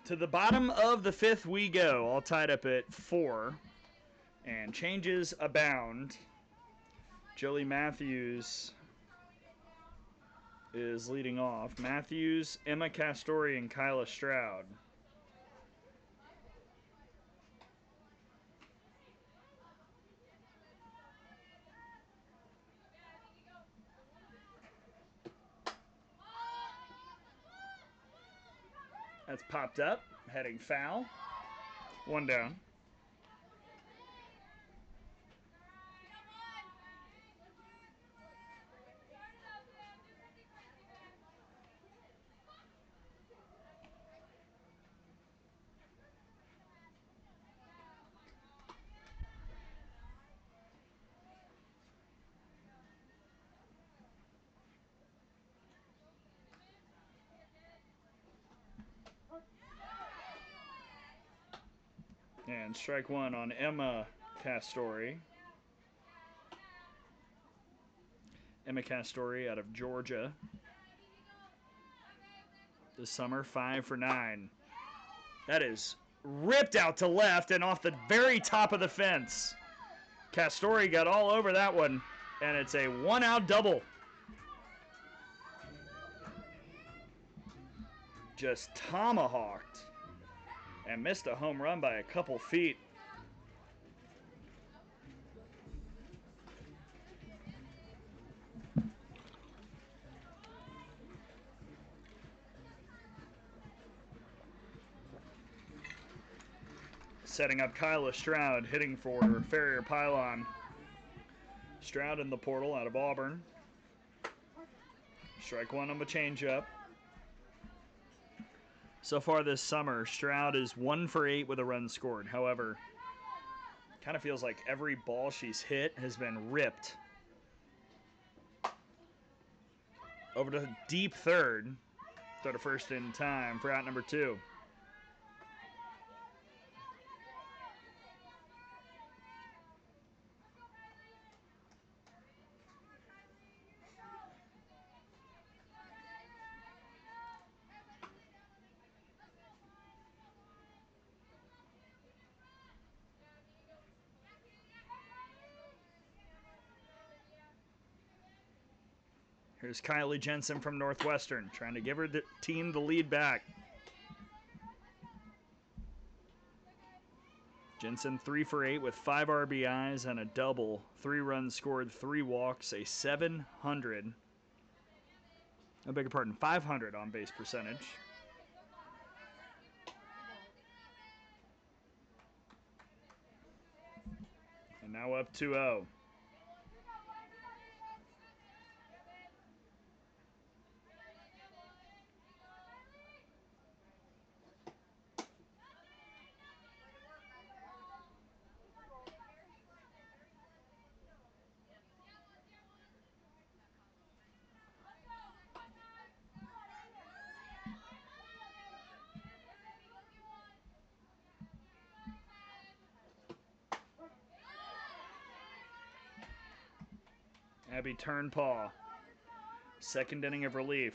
To the bottom of the fifth we go, all tied up at 4. And changes abound. Joey Matthews is leading off. Matthews, Emma Castori, and Kyla Stroud. That's popped up, heading foul. 1 down. And strike 1 on Emma Castori. Emma Castori out of Georgia. This summer, 5 for 9. That is ripped out to left and off the very top of the fence. Castori got all over that one, and it's a 1-out double. Just tomahawked and missed a home run by a couple feet. Setting up Kyla Stroud, hitting for Farrier Pylon. Stroud in the portal out of Auburn. Strike 1 on the changeup. So far this summer, Stroud is 1 for 8 with a run scored. However, kind of feels like every ball she's hit has been ripped. Over to deep third. Throw to first in time for out number 2. Here's Kylie Jensen from Northwestern, trying to give her team the lead back. Jensen 3 for 8 with 5 RBIs and a double. 3 runs scored, 3 walks, a 700. I beg your pardon, 500 on base percentage. And now up 2-0. Abby Turnpaw, second inning of relief.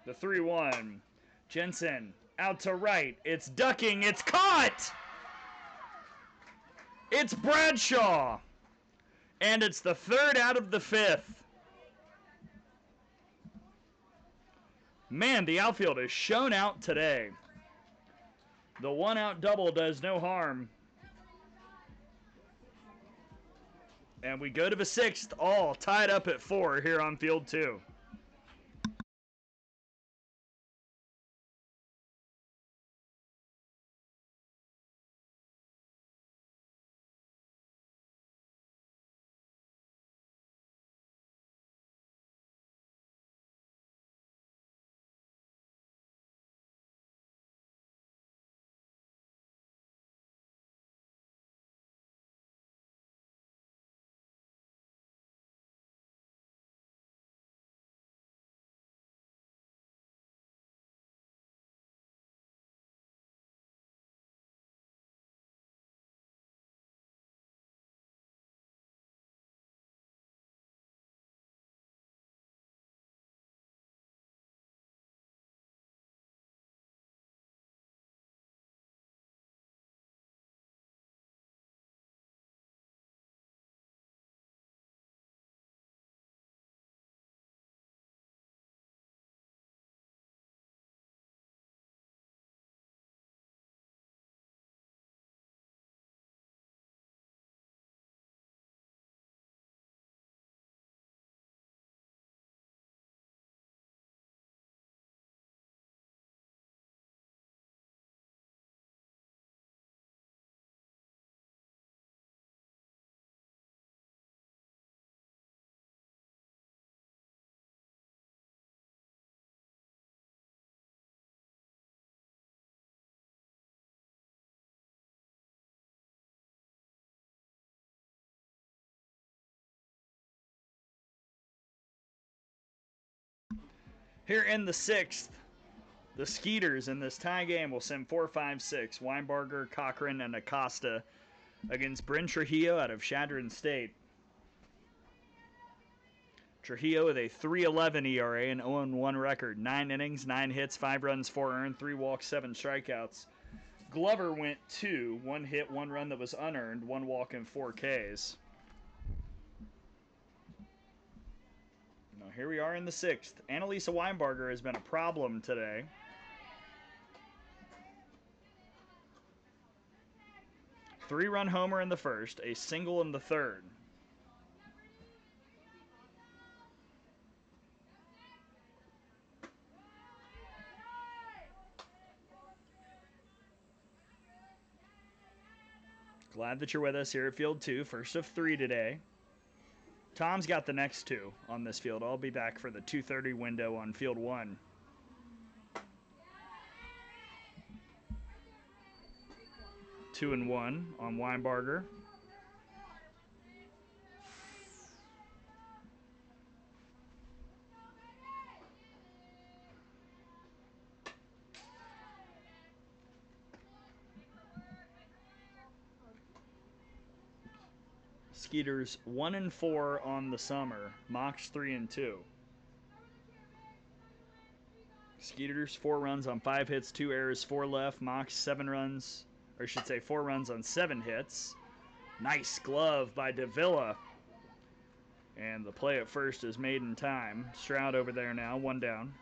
The 3-1. Jensen out to right. It's ducking. It's caught! It's Bradshaw. And it's the 3rd out of the 5th. Man, the outfield has shown out today. The 1-out double does no harm. And we go to the 6th, all tied up at 4 here on field 2. Here in the 6th, the Skeeters in this tie game will send 4, 5, 6. Weinbarger, Cochran, and Acosta against Bryn Trujillo out of Chadron State. Trujillo with a 3.11 ERA and 0-1 record. 9 innings, 9 hits, 5 runs, 4 earned, 3 walks, 7 strikeouts. Glover went 2, 1 hit, 1 run that was unearned, 1 walk, and 4 Ks. Now here we are in the 6th. Annalisa Weinbarger has been a problem today. Three-run homer in the first, a single in the third. Glad that you're with us here at Field 2, first of 3 today. Tom's got the next 2 on this field. I'll be back for the 2:30 window on Field 1. Two and 1 on Weinbarger. Skeeters 1 and 4 on the summer. Mocs 3 and 2. Skeeters 4 runs on 5 hits, 2 errors, 4 left. Mocs 7 runs, or I should say 4 runs on 7 hits. Nice glove by Davila. And the play at first is made in time. Stroud over there now, 1 down.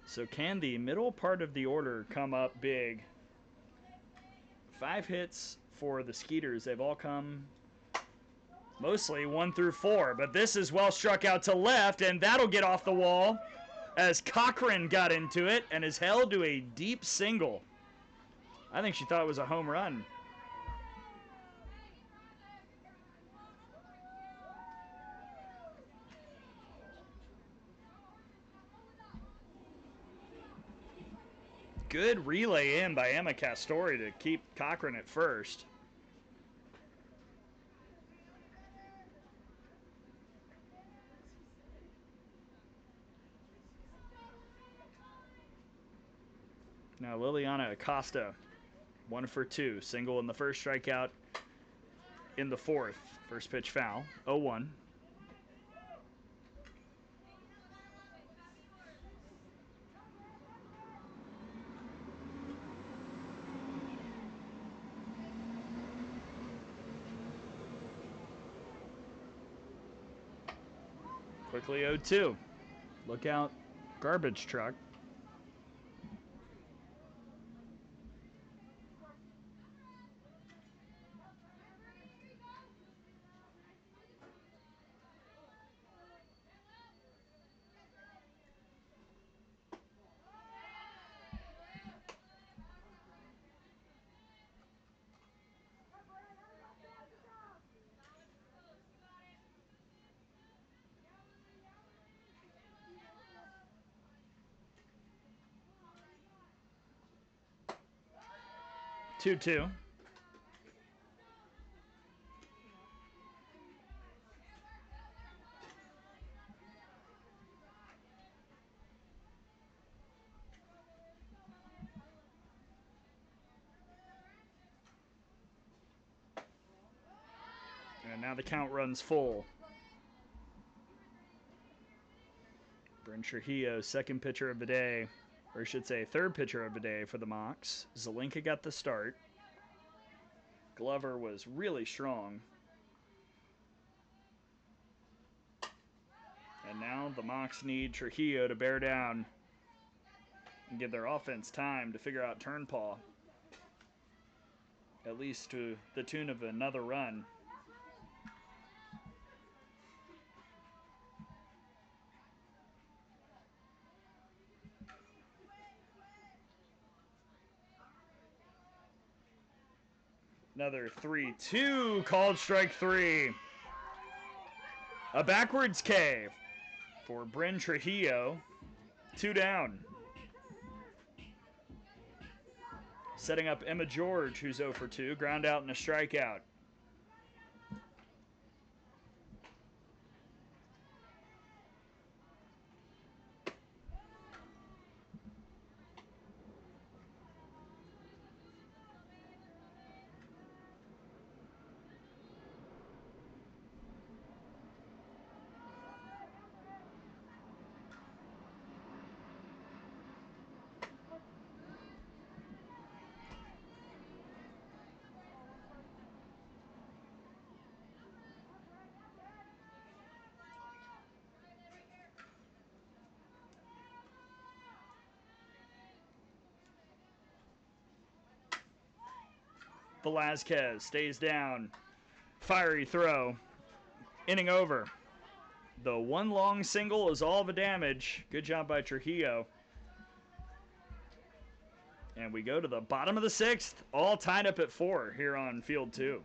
So can the middle part of the order come up big? 5 hits for the Skeeters. They've all come mostly 1 through 4. But this is well struck out to left, and that'll get off the wall as Cochran got into it and is held to a deep single. I think she thought it was a home run. Good relay in by Emma Castori to keep Cochran at first. Now Liliana Acosta, 1 for 2. Single in the first, strikeout in the fourth. First pitch foul, 0-1. Quickly 0-2. Look out, garbage truck. Two. And now the count runs full. Bryn Trujillo, second pitcher of the day, or I should say third pitcher of the day for the Mocs. Zelinka got the start. Glover was really strong. And now the Mocs need Trujillo to bear down and give their offense time to figure out Turnpaw. At least to the tune of another run. Another 3-2, called strike 3. A backwards K for Bryn Trujillo. 2 down. Setting up Emma George, who's 0 for 2. Ground out and a strikeout. Velazquez stays down. Fiery throw. Inning over. The one long single is all the damage. Good job by Trujillo. And we go to the bottom of the 6th, all tied up at 4 here on field 2.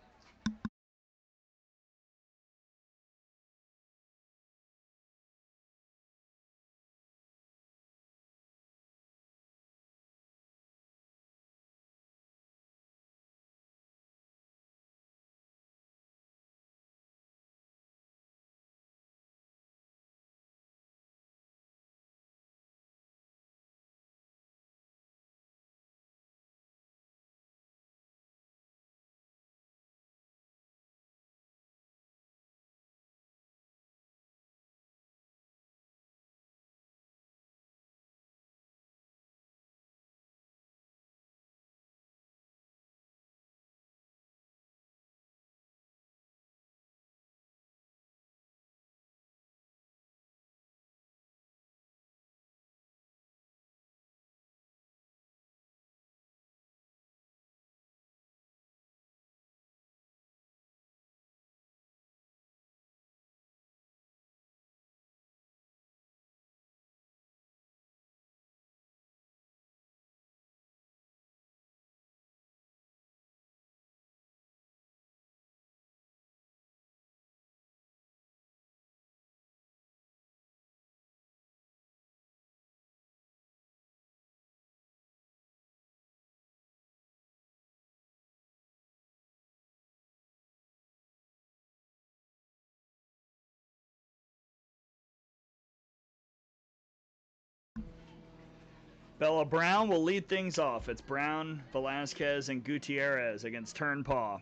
Bella Brown will lead things off. It's Brown, Velazquez, and Gutierrez against Turnpaw.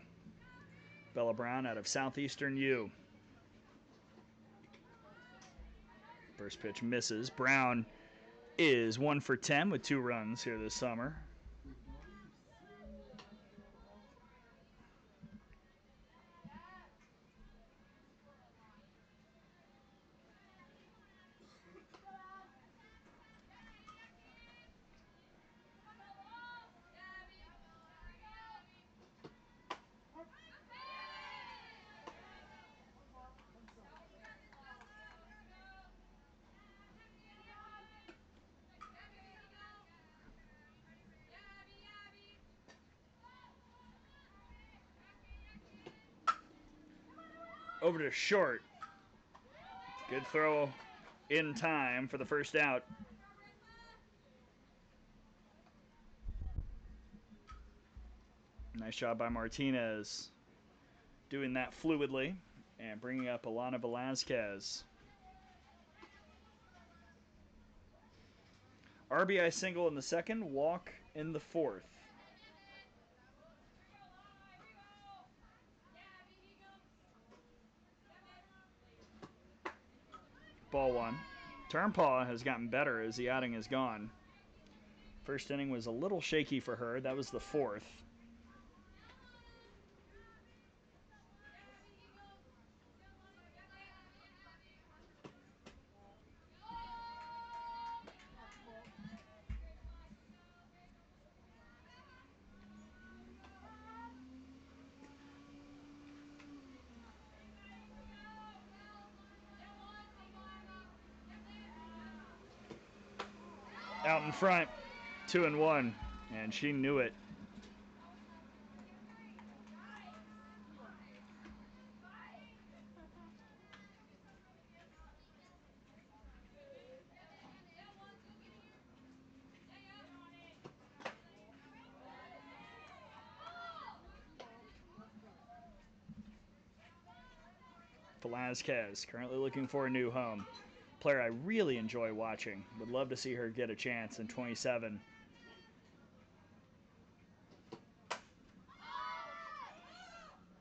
Bella Brown out of Southeastern U. First pitch misses. Brown is 1 for 10 with 2 runs here this summer. Over to short. Good throw in time for the first out. Nice job by Martinez doing that fluidly and bringing up Alana Velazquez. RBI single in the 2nd, walk in the 4th. Ball 1. Turnpaw has gotten better as the outing has gone. First inning was a little shaky for her. That was the 4th. Out in front, 2-1, and she knew it. Velazquez currently looking for a new home. Player I really enjoy watching. Would love to see her get a chance in 27.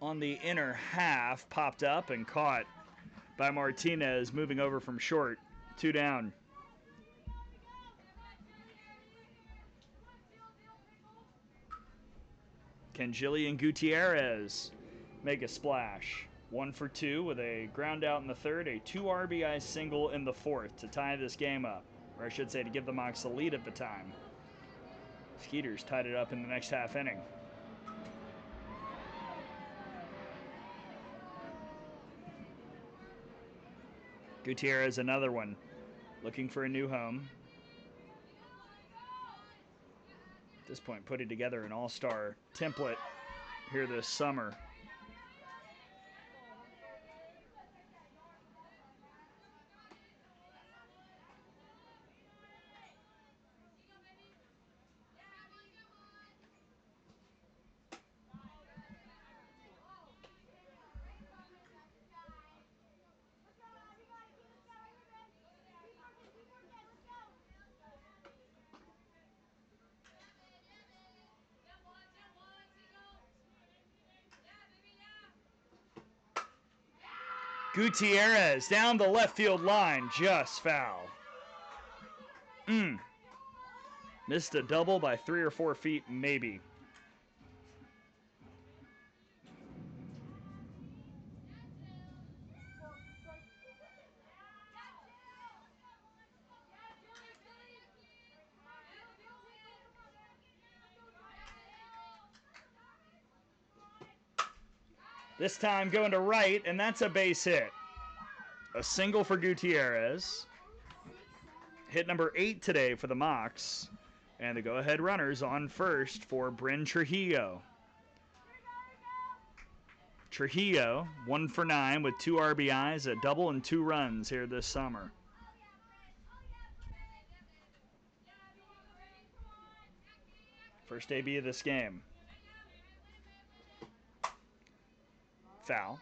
On the inner half, popped up and caught by Martinez, moving over from short. 2 down. Can Jillian Gutierrez make a splash? 1 for 2 with a ground out in the third, a 2 RBI single in the fourth to tie this game up. Or I should say to give the Mocs the lead at the time. Skeeters tied it up in the next half inning. Gutierrez, another one, looking for a new home. At this point, putting together an all-star template here this summer. Gutierrez down the left field line, just foul. Missed a double by 3 or 4 feet, maybe. This time going to right, and that's a base hit. A single for Gutierrez. Hit number 8 today for the Mocs. And the go-ahead runners on first for Bryn Trujillo. Trujillo, 1 for 9 with 2 RBIs, a double and 2 runs here this summer. First AB of this game. Foul.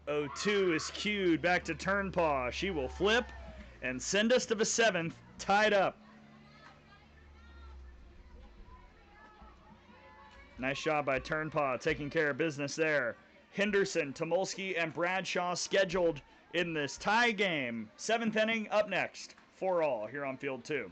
Oh-2 is cued back to Turnpaw. She will flip and send us to the 7th, tied up. Nice job by Turnpaw, taking care of business there. Henderson, Tomolsky, and Bradshaw scheduled in this tie game. 7th inning up next, 4-all here on Field 2.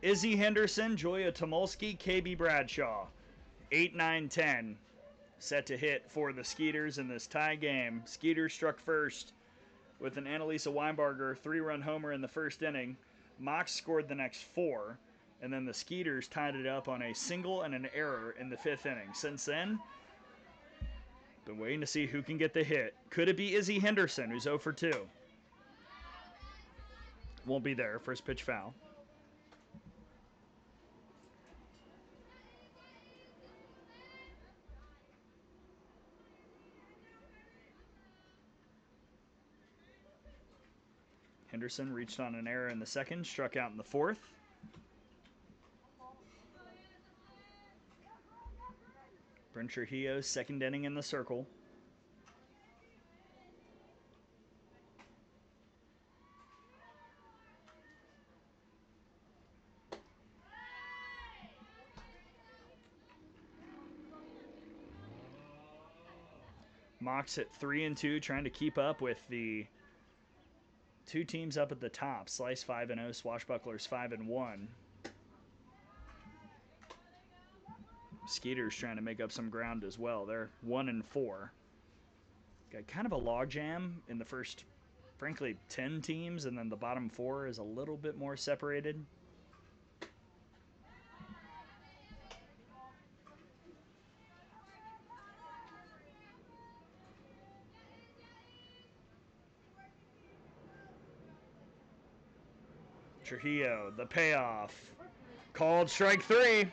Izzy Henderson, Julia Tomolsky, KB Bradshaw. 8, 9, 10 set to hit for the Skeeters in this tie game. Skeeters struck first with an Annalisa Weinbarger 3-run homer in the first inning. Mocs scored the next 4, and then the Skeeters tied it up on a single and an error in the 5th inning. Since then, been waiting to see who can get the hit. Could it be Izzy Henderson, who's 0 for 2? Won't be there. First pitch foul. Henderson reached on an error in the 2nd, struck out in the 4th. Brent Trujillo, 2nd inning in the circle. Mocs at 3-2, trying to keep up with the 2 teams up at the top. Slice 5-0, Swashbucklers 5-1. Skeeters trying to make up some ground as well. They're 1-4. Got kind of a logjam in the first, frankly, 10 teams, and then the bottom 4 is a little bit more separated. Trujillo, the payoff. Called strike 3. I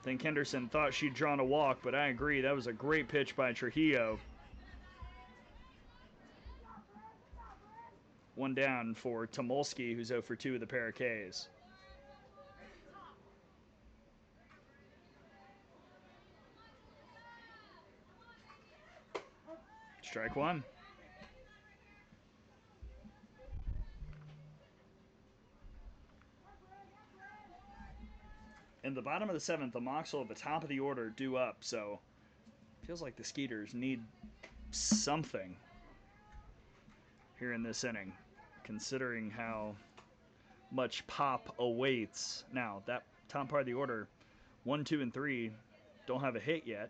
think Henderson thought she'd drawn a walk, but I agree. That was a great pitch by Trujillo. 1 down for Tomolsky, who's 0 for 2 with a pair of Ks. Strike 1. In the bottom of the 7th, the Mocs will at the top of the order due up, so feels like the Skeeters need something here in this inning, considering how much pop awaits. Now, that top part of the order, 1, 2, and 3 don't have a hit yet.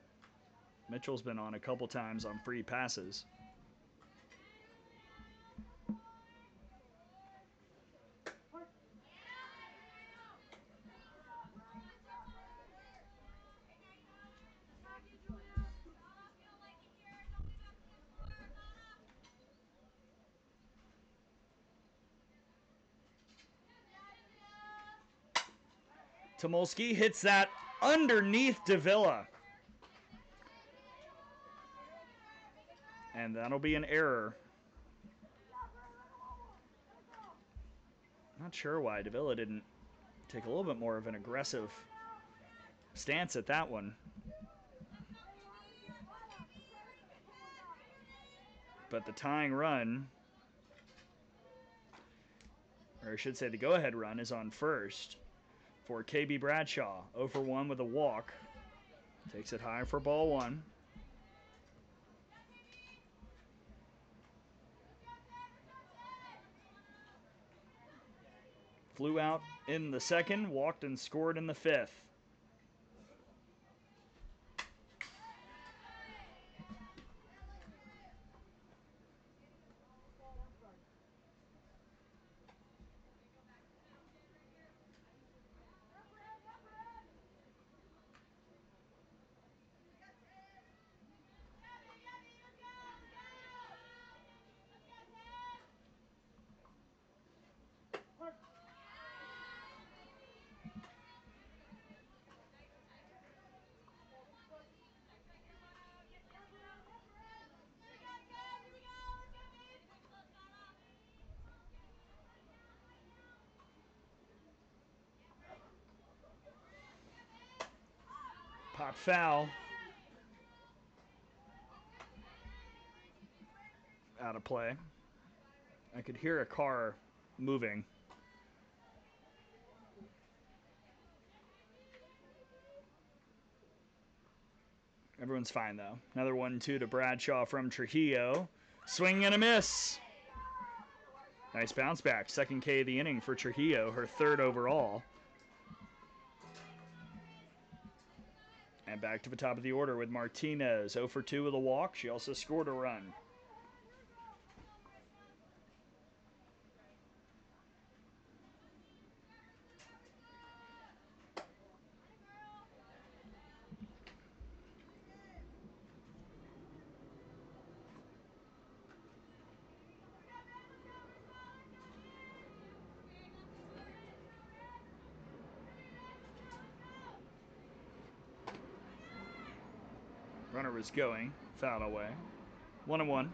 Mitchell's been on a couple times on free passes. Tomolsky hits that underneath Davila. And that'll be an error. Not sure why Davila didn't take a little bit more of an aggressive stance at that one. But the tying run, or I should say the go-ahead run, is on first for KB Bradshaw. 0 for 1 with a walk. Takes it high for ball 1. Flew out in the 2nd, walked and scored in the 5th. Pop foul. Out of play. I could hear a car moving. Everyone's fine, though. Another 1-2 to Bradshaw from Trujillo. Swing and a miss. Nice bounce back. 2nd K of the inning for Trujillo, her 3rd overall. And back to the top of the order with Martinez. 0 for 2 with a walk. She also scored a run. Runner was going. Foul away. 1-1.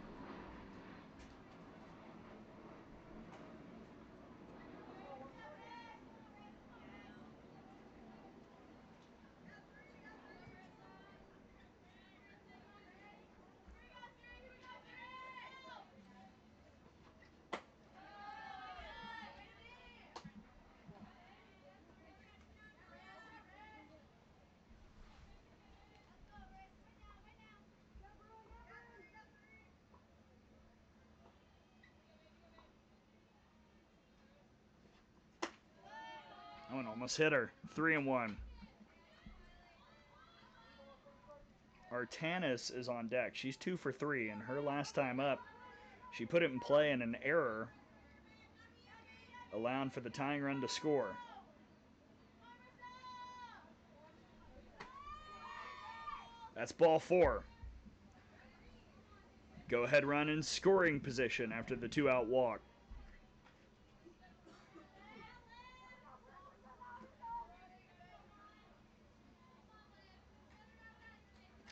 That one almost hit her. 3-1. Artanis is on deck. She's 2 for 3, and her last time up, she put it in play in an error, allowing for the tying run to score. That's ball 4. Go ahead run in scoring position after the 2-out walk.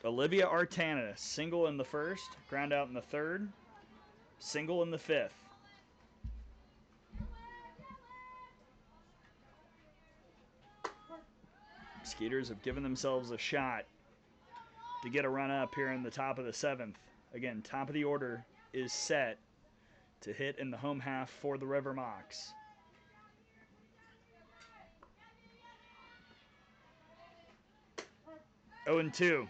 Olivia Artanis, single in the first, ground out in the third, single in the fifth. Skeeters have given themselves a shot to get a run up here in the top of the 7th. Again, top of the order is set to hit in the home half for the River Mocs. Oh and 2.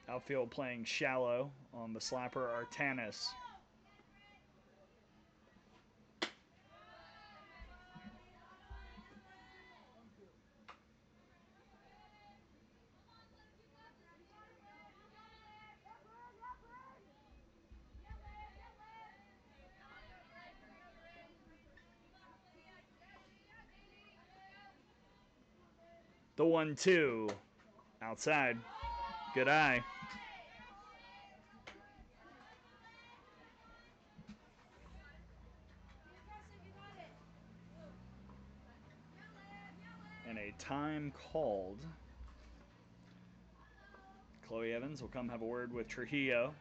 Outfield playing shallow on the slapper Artanis. The 1-2. Outside. Good eye. And a time called. Chloe Evans will come have a word with Trujillo.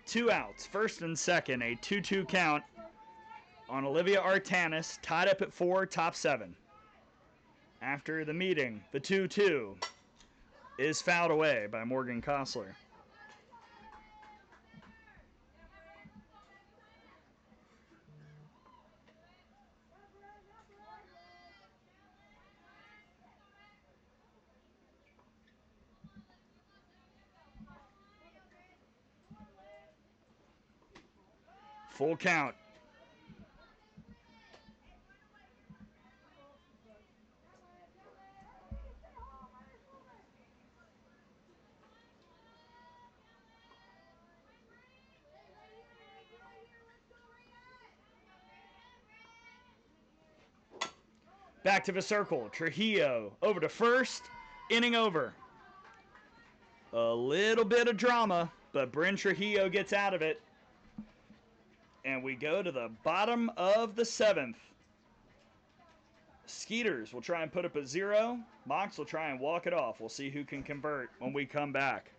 Two outs, first and second, a 2-2 count on Olivia Artanis, tied up at 4, top 7. After the meeting, the 2-2 is fouled away by Morgan Kostler. Full count. Back to the circle. Trujillo over to first. Inning over. A little bit of drama, but Bryn Trujillo gets out of it. And we go to the bottom of the 7th. Skeeters will try and put up a 0. Mocs will try and walk it off. We'll see who can convert when we come back.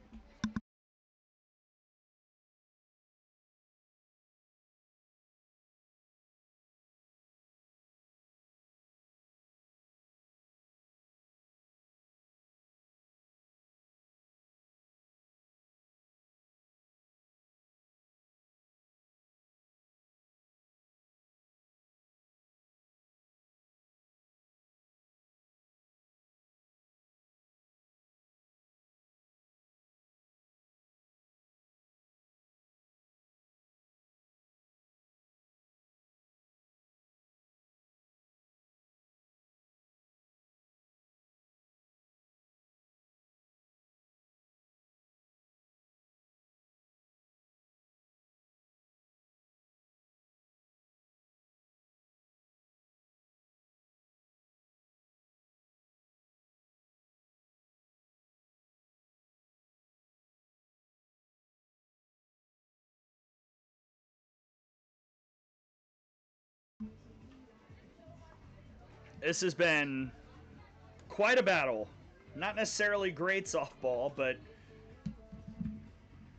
This has been quite a battle. Not necessarily great softball, but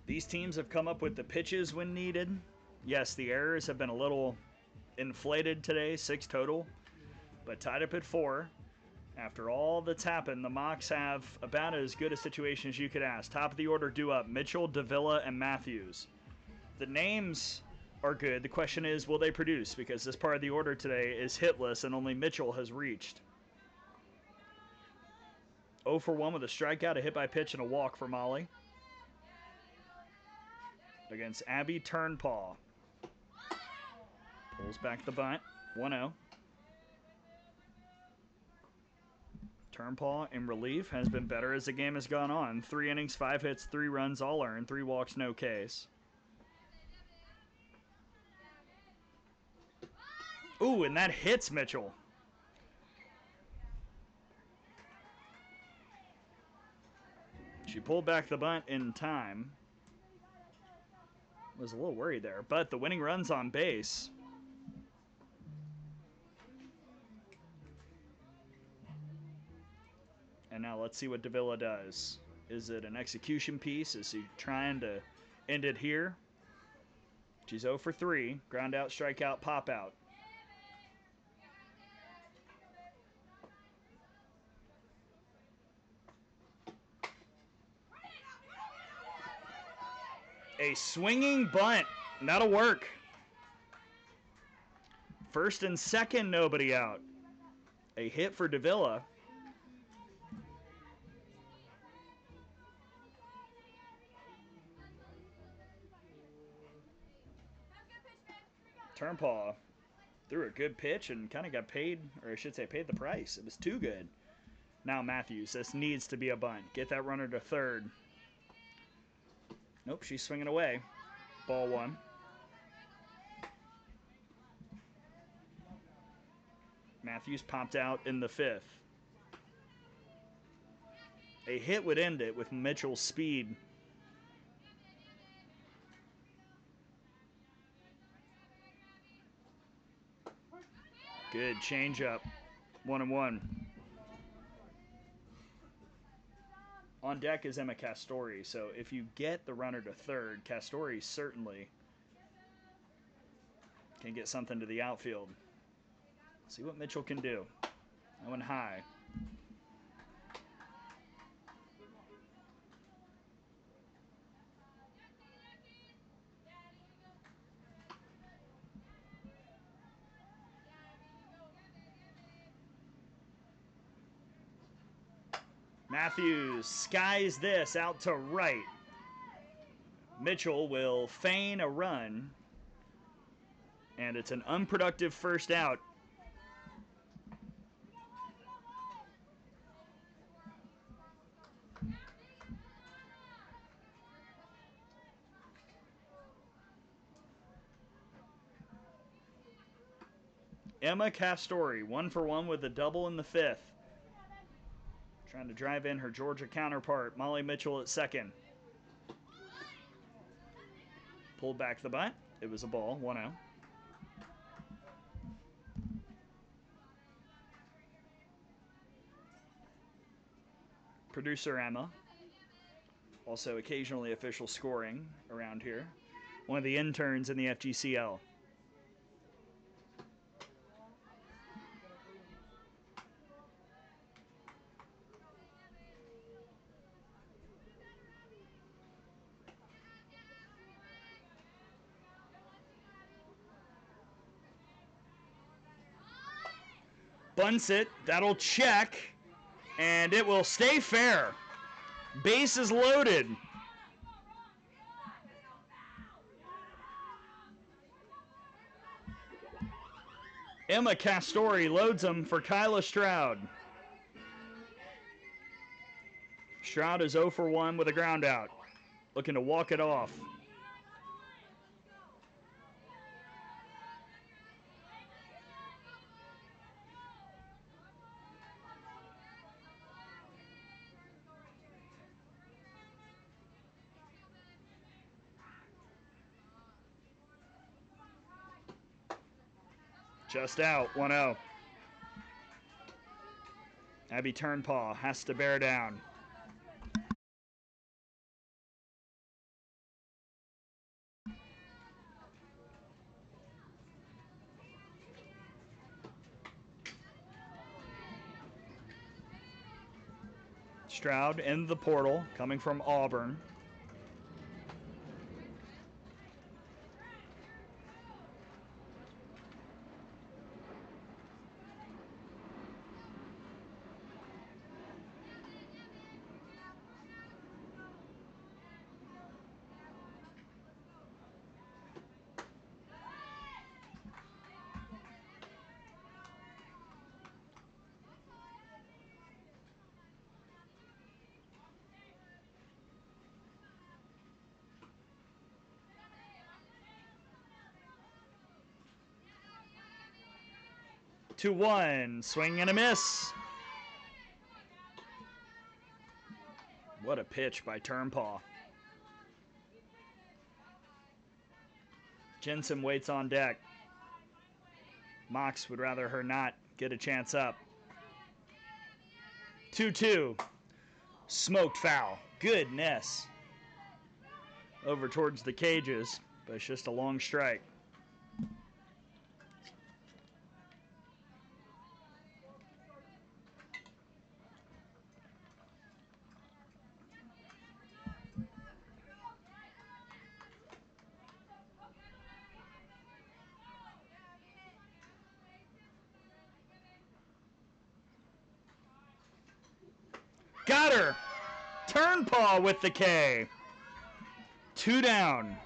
these teams have come up with the pitches when needed. Yes, the errors have been a little inflated today, 6 total, but tied up at 4. After all that's happened, the Mocs have about as good a situation as you could ask. Top of the order due up: Mitchell, Davila, and Matthews. The names are good. The question is, will they produce? Because this part of the order today is hitless, and only Mitchell has reached. 0 for 1 with a strikeout, a hit by pitch, and a walk for Molly against Abby Turnpaw. Pulls back the bunt. 1-0. Turnpaw in relief has been better as the game has gone on. 3 innings, 5 hits, 3 runs, all earned, 3 walks, no Ks. Ooh, and that hits Mitchell. She pulled back the bunt in time. Was a little worried there, but the winning run's on base. And now let's see what Davila does. Is it an execution piece? Is he trying to end it here? She's 0 for 3. Ground out, strikeout, pop out. A swinging bunt. That'll work. First and second, nobody out. A hit for Davila. Turnpaw threw a good pitch and kind of got paid, or I should say paid the price. It was too good. Now Matthews, this needs to be a bunt. Get that runner to third. Nope, she's swinging away. Ball 1. Matthews popped out in the 5th. A hit would end it with Mitchell's speed. Good changeup. 1-1. On deck is Emma Castori, so if you get the runner to third, Castori certainly can get something to the outfield. See what Mitchell can do. That one high. Matthews skies this out to right. Mitchell will feign a run, and it's an unproductive first out. Emma Castori, 1 for 1 with a double in the 5th. Trying to drive in her Georgia counterpart, Molly Mitchell at second. Pulled back the bunt. It was a ball, 1-0. Producer Emma. Also occasionally official scoring around here. One of the interns in the FGCL. Bunts it. That'll check. And it will stay fair. Bases loaded. Emma Castori loads them for Kyla Stroud. Stroud is 0 for 1 with a ground out. Looking to walk it off. Just out, 1-0. Abby Turnpaw has to bear down. Stroud in the portal, coming from Auburn. To 1, swing and a miss. What a pitch by Turnpaw. Jensen waits on deck. Mocs would rather her not get a chance up. 2-2. Smoked foul. Goodness. Over towards the cages, but it's just a long strike. Got her! Turnpaw with the K. 2 down.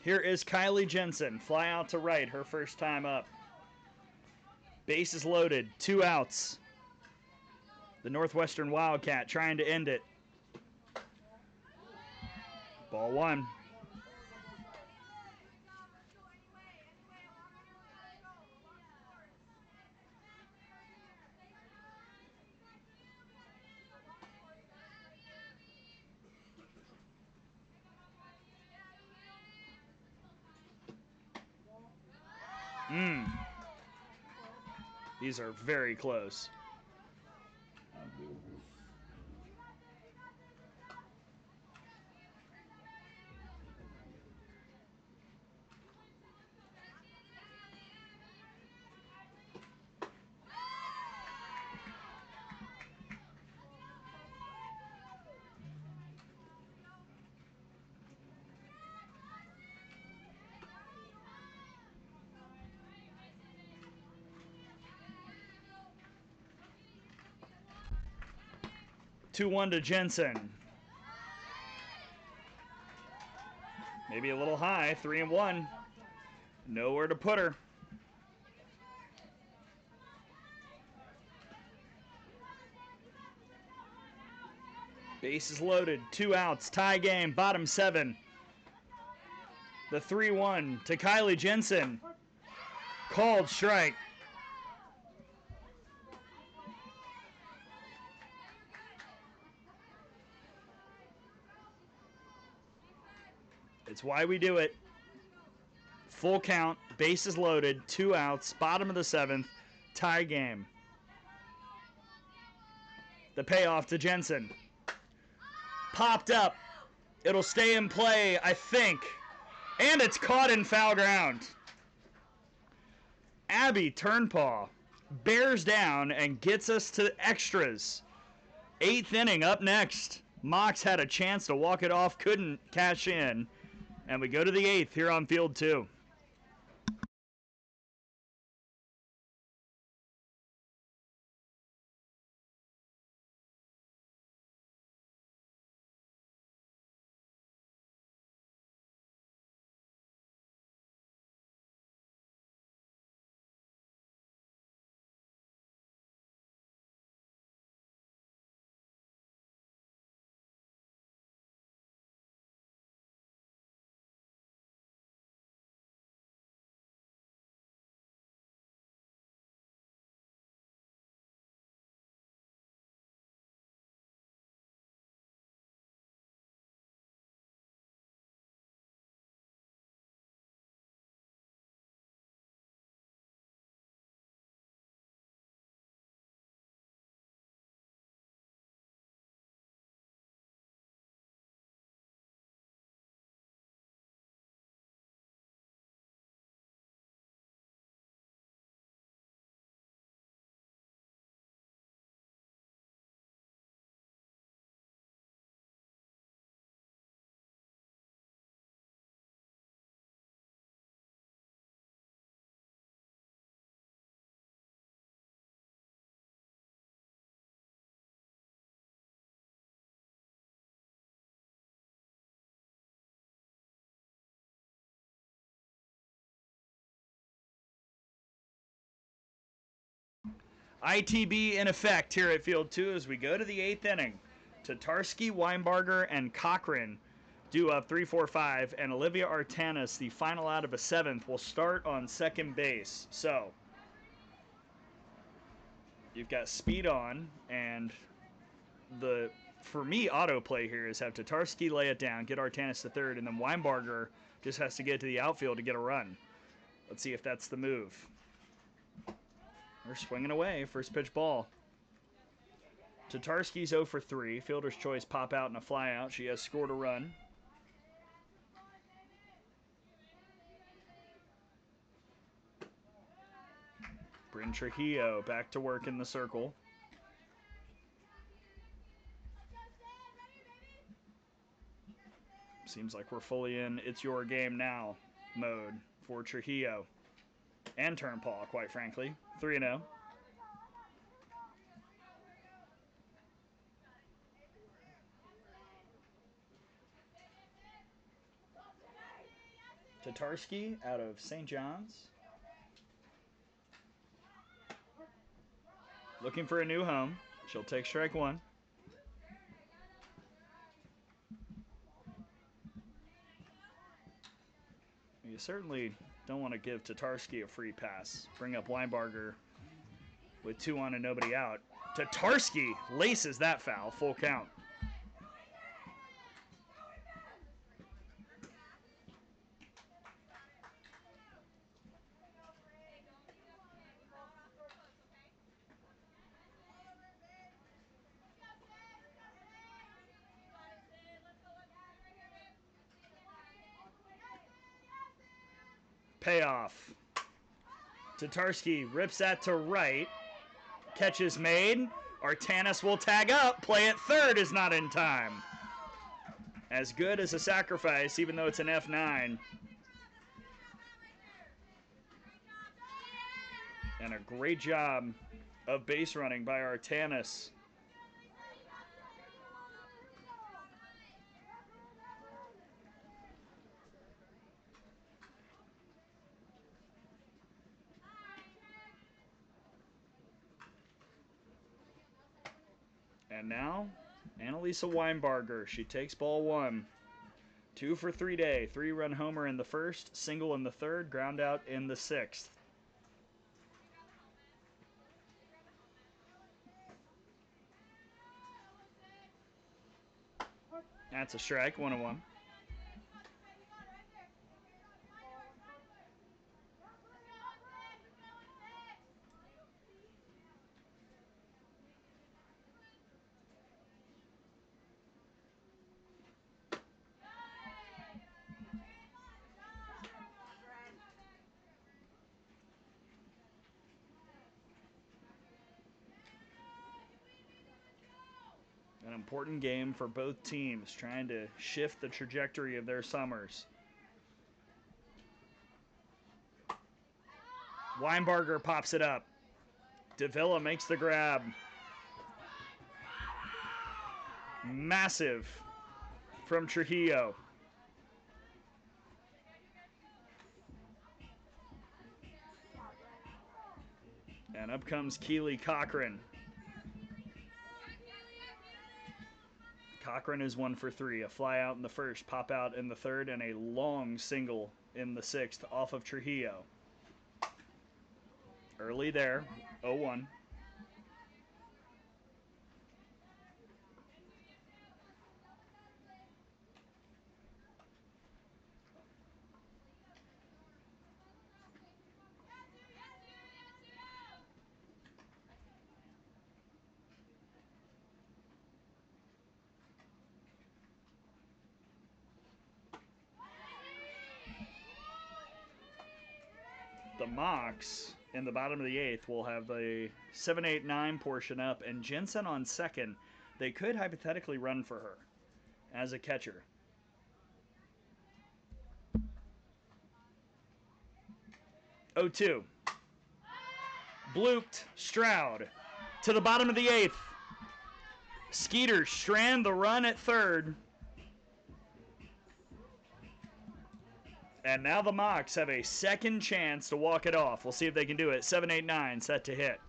Here is Kylie Jensen. Fly out to right, her first time up. Bases loaded, 2 outs. The Northwestern Wildcat trying to end it. Ball 1. These are very close. Two 1 to Jensen. Maybe a little high. 3-1. Nowhere to put her. Bases loaded. 2 outs. Tie game. Bottom 7. The 3-1 to Kylie Jensen. Called strike. It's why we do it. Full count, bases loaded, 2 outs, bottom of the 7th, tie game. The payoff to Jensen. Popped up. It'll stay in play, I think. And it's caught in foul ground. Abby Turnpaw bears down and gets us to extras. 8th inning up next. Mocs had a chance to walk it off, couldn't cash in. And we go to the 8th here on field 2. ITB in effect here at Field 2 as we go to the 8th inning. Tatarski, Weinbarger, and Cochran due up 3-4-5, and Olivia Artanis, the final out of a 7th, will start on second base. So you've got speed on, and the, for me, autoplay here is have Tatarski lay it down, get Artanis to third, and then Weinbarger just has to get to the outfield to get a run. Let's see if that's the move. We're swinging away. First pitch ball. Tatarski's 0 for 3. Fielder's choice, pop out and a fly out. She has scored a run. Bryn Trujillo back to work in the circle. Seems like we're fully in it's your game now mode for Trujillo. And Turnpaw, quite frankly. 3-0. Tatarski out of St. John's. Looking for a new home. She'll take strike one. You certainly don't want to give Tatarski a free pass. Bring up Weinbarger with 2 on and nobody out. Tatarski laces that foul. Full count. Payoff. Tatarski rips that to right. Catch is made. Artanis will tag up. Play at third is not in time. As good as a sacrifice, even though it's an F9. And a great job of base running by Artanis. And now, Annalisa Weinbarger. She takes ball 1. 2 for 3 day. 3-run homer in the first, single in the third, ground out in the 6th. That's a strike, 1-1. An important game for both teams, trying to shift the trajectory of their summers. Weinbarger pops it up. Davila makes the grab. Massive from Trujillo. And up comes Keely Cochran. Cochran is 1 for 3. A fly out in the first, pop out in the third, and a long single in the 6th off of Trujillo. Early there, 0-1. The Mocs in the bottom of the 8th will have the 7-8-9 portion up, and Jensen on second. They could hypothetically run for her as a catcher. Oh, 2. Blooped. Stroud to the bottom of the 8th. Skeeters strand the run at third. And now the Mocs have a second chance to walk it off. We'll see if they can do it. 7-8-9 set to hit.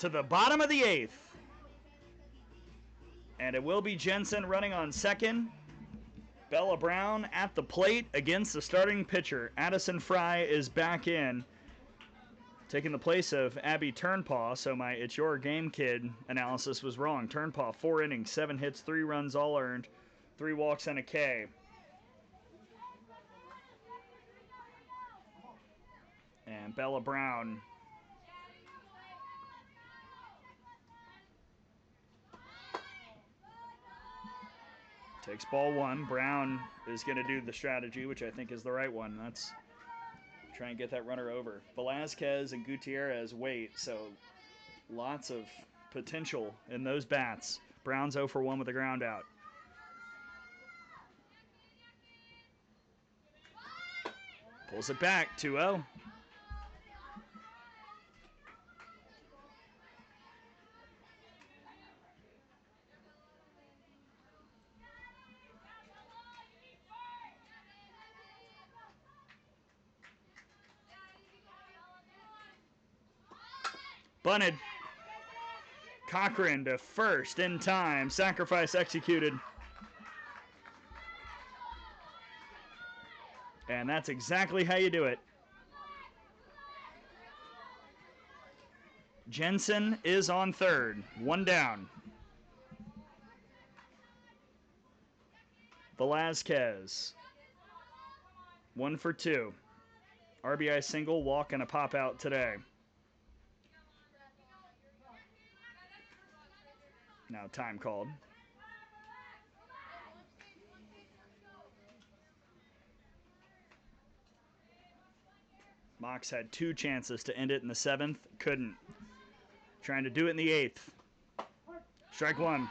to the bottom of the 8th. And it will be Jensen running on second. Bella Brown at the plate against the starting pitcher. Addison Fry is back in, taking the place of Abby Turnpaw. So my It's Your Game Kid analysis was wrong. Turnpaw, 4 innings, 7 hits, 3 runs, all earned, 3 walks, and a K. And Bella Brown takes ball 1. Brown is going to do the strategy, which I think is the right one. That's try and get that runner over. Velasquez and Gutierrez wait, so lots of potential in those bats. Brown's 0 for 1 with a ground out. Pulls it back, 2-0. Bunted. Cochran to first in time. Sacrifice executed. And that's exactly how you do it. Jensen is on third. 1 down. Velasquez. 1 for 2. RBI single, walk, and a pop out today. Now time called. Mocs had 2 chances to end it in the 7th. Couldn't. Trying to do it in the 8th. Strike 1.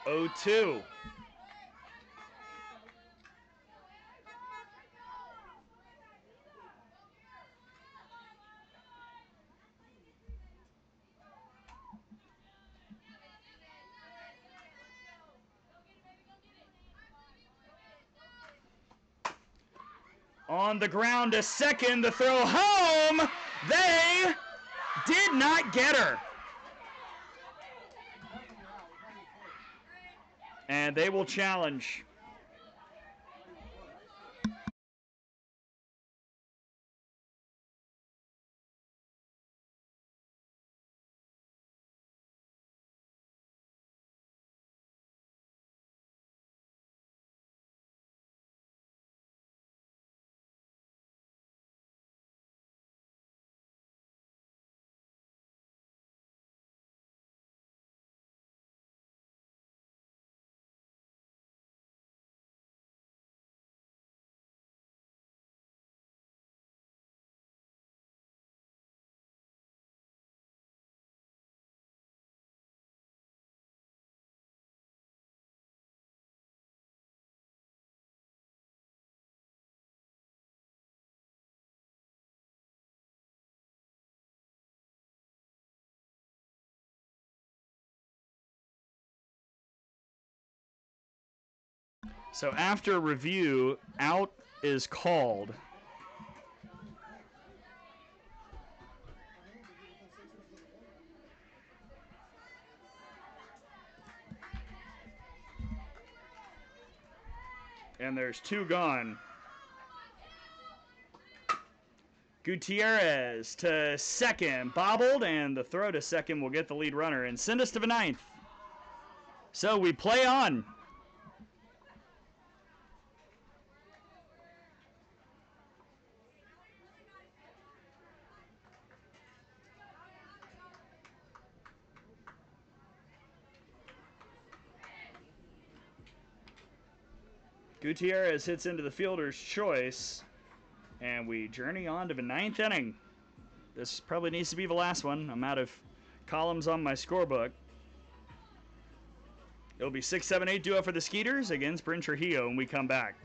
Oh, 2. On the ground to second, the throw home. They did not get her. And they will challenge. So after review, out is called. And there's 2 gone. Gutierrez to second, bobbled, and the throw to second will get the lead runner and send us to the 9th. So we play on. Gutierrez hits into the fielder's choice, and we journey on to the 9th inning. This probably needs to be the last one. I'm out of columns on my scorebook. It'll be 6-7-8 duo for the Skeeters against Bryn Trujillo when we come back.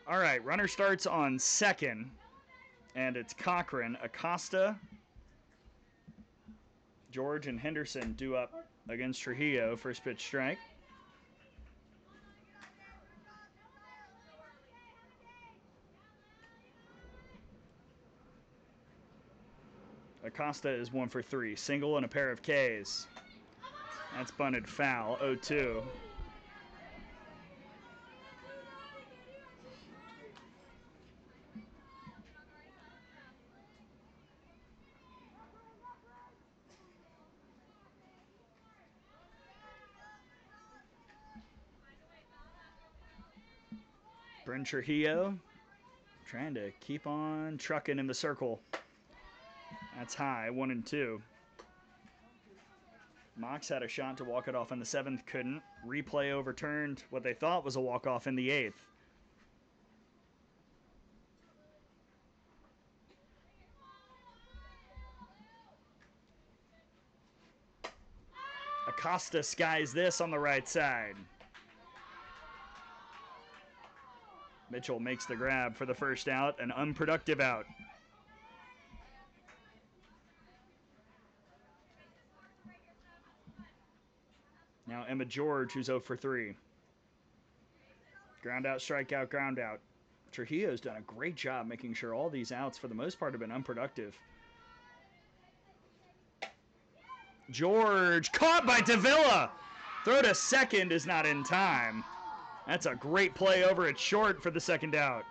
All right, runner starts on second, and it's Cochran. Acosta, George, and Henderson due up against Trujillo. First pitch strike. Acosta is 1 for 3. Single and a pair of Ks. That's bunted foul, 0-2. Bryn Trujillo trying to keep on trucking in the circle. That's high, 1-2. Mocs had a shot to walk it off in the 7th, couldn't. Replay overturned what they thought was a walk-off in the 8th. Acosta skies this on the right side. Mitchell makes the grab for the first out, an unproductive out. Now Emma George, who's 0 for 3. Ground out, strikeout, ground out. Trujillo's done a great job making sure all these outs, for the most part, have been unproductive. George caught by Davila. Throw to second is not in time. That's a great play over at short for the second out.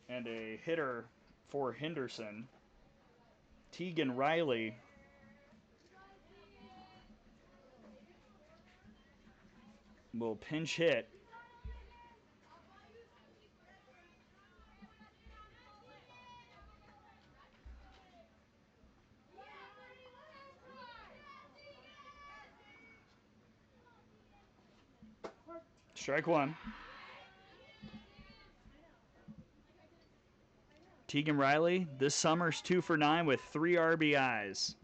And a hitter for Henderson, Tegan Riley. Will pinch hit. Strike one. Tegan Riley, this summer's 2 for 9 with 3 RBIs.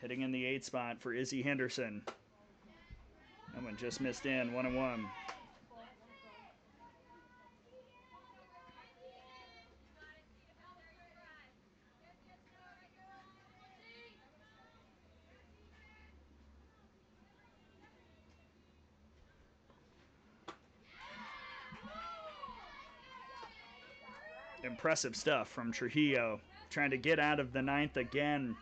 Hitting in the 8th spot for Izzy Henderson. That one just missed in, 1-1. Impressive stuff from Trujillo, trying to get out of the 9th again.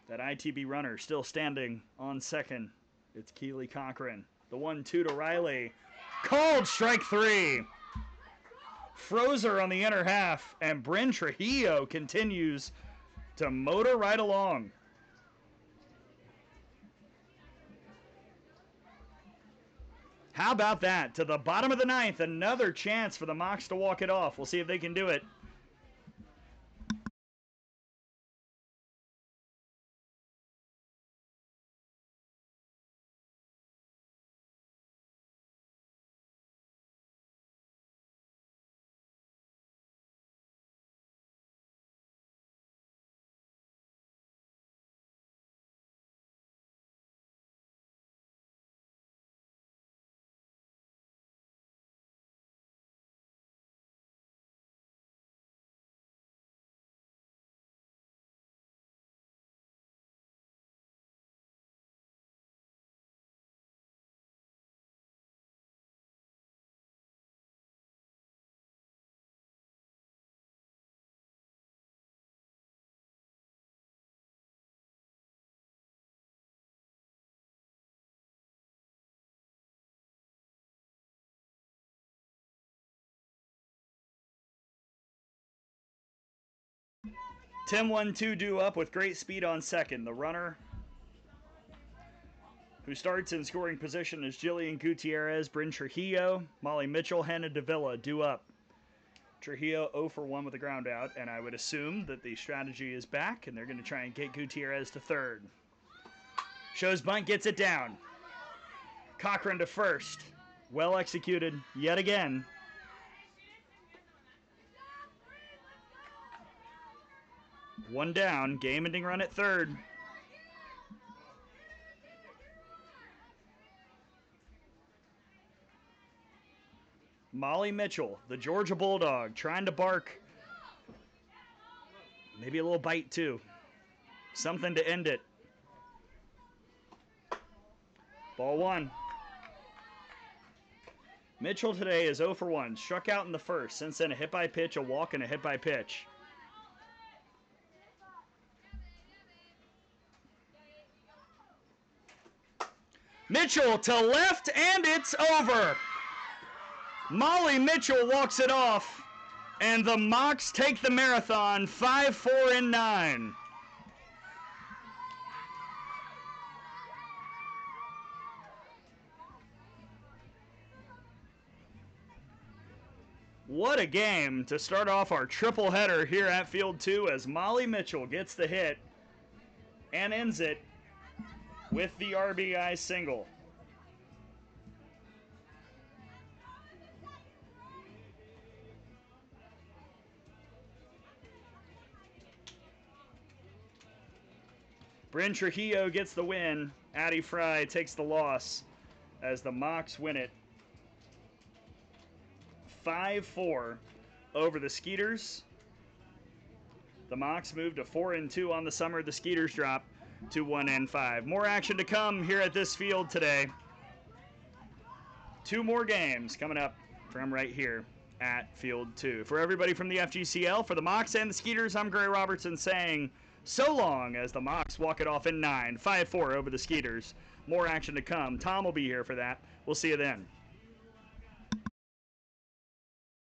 That ITB runner still standing on second. It's Keely Cochran. The 1-2 to Riley. Called strike 3. Frozer on the inner half, and Bryn Trujillo continues to motor right along. How about that? To the bottom of the 9th, another chance for the Mocs to walk it off. We'll see if they can do it. Tim 1-2 due up with great speed on second. The runner who starts in scoring position is Jillian Gutierrez, Bryn Trujillo, Molly Mitchell, Hannah Davila due up. Trujillo 0 for 1 with a ground out, and I would assume that the strategy is back, and they're going to try and get Gutierrez to third. Shows bunt, gets it down. Cochran to first. Well executed yet again. One down, game-ending run at third. Molly Mitchell, the Georgia Bulldog, trying to bark. Maybe a little bite, too. Something to end it. Ball one. Mitchell today is 0 for 1. Struck out in the first. Since then, a hit by pitch, a walk, and a hit by pitch. Mitchell to left, and it's over. Molly Mitchell walks it off, and the Mocs take the marathon 5-4-9. What a game to start off our triple header here at Field 2 as Molly Mitchell gets the hit and ends it with the RBI single. Bryn Trujillo gets the win. Addie Fry takes the loss as the Mocs win it 5-4 over the Skeeters. The Mocs move to 4-2 on the summer. The Skeeters drop to 1-5. More action to come here at this field today. 2 more games coming up from right here at Field 2. For everybody from the FGCL, for the Mocs and the Skeeters, I'm Gray Robertson saying so long as the Mocs walk it off in 9, 5-4 over the Skeeters. More action to come. Tom will be here for that. We'll see you then.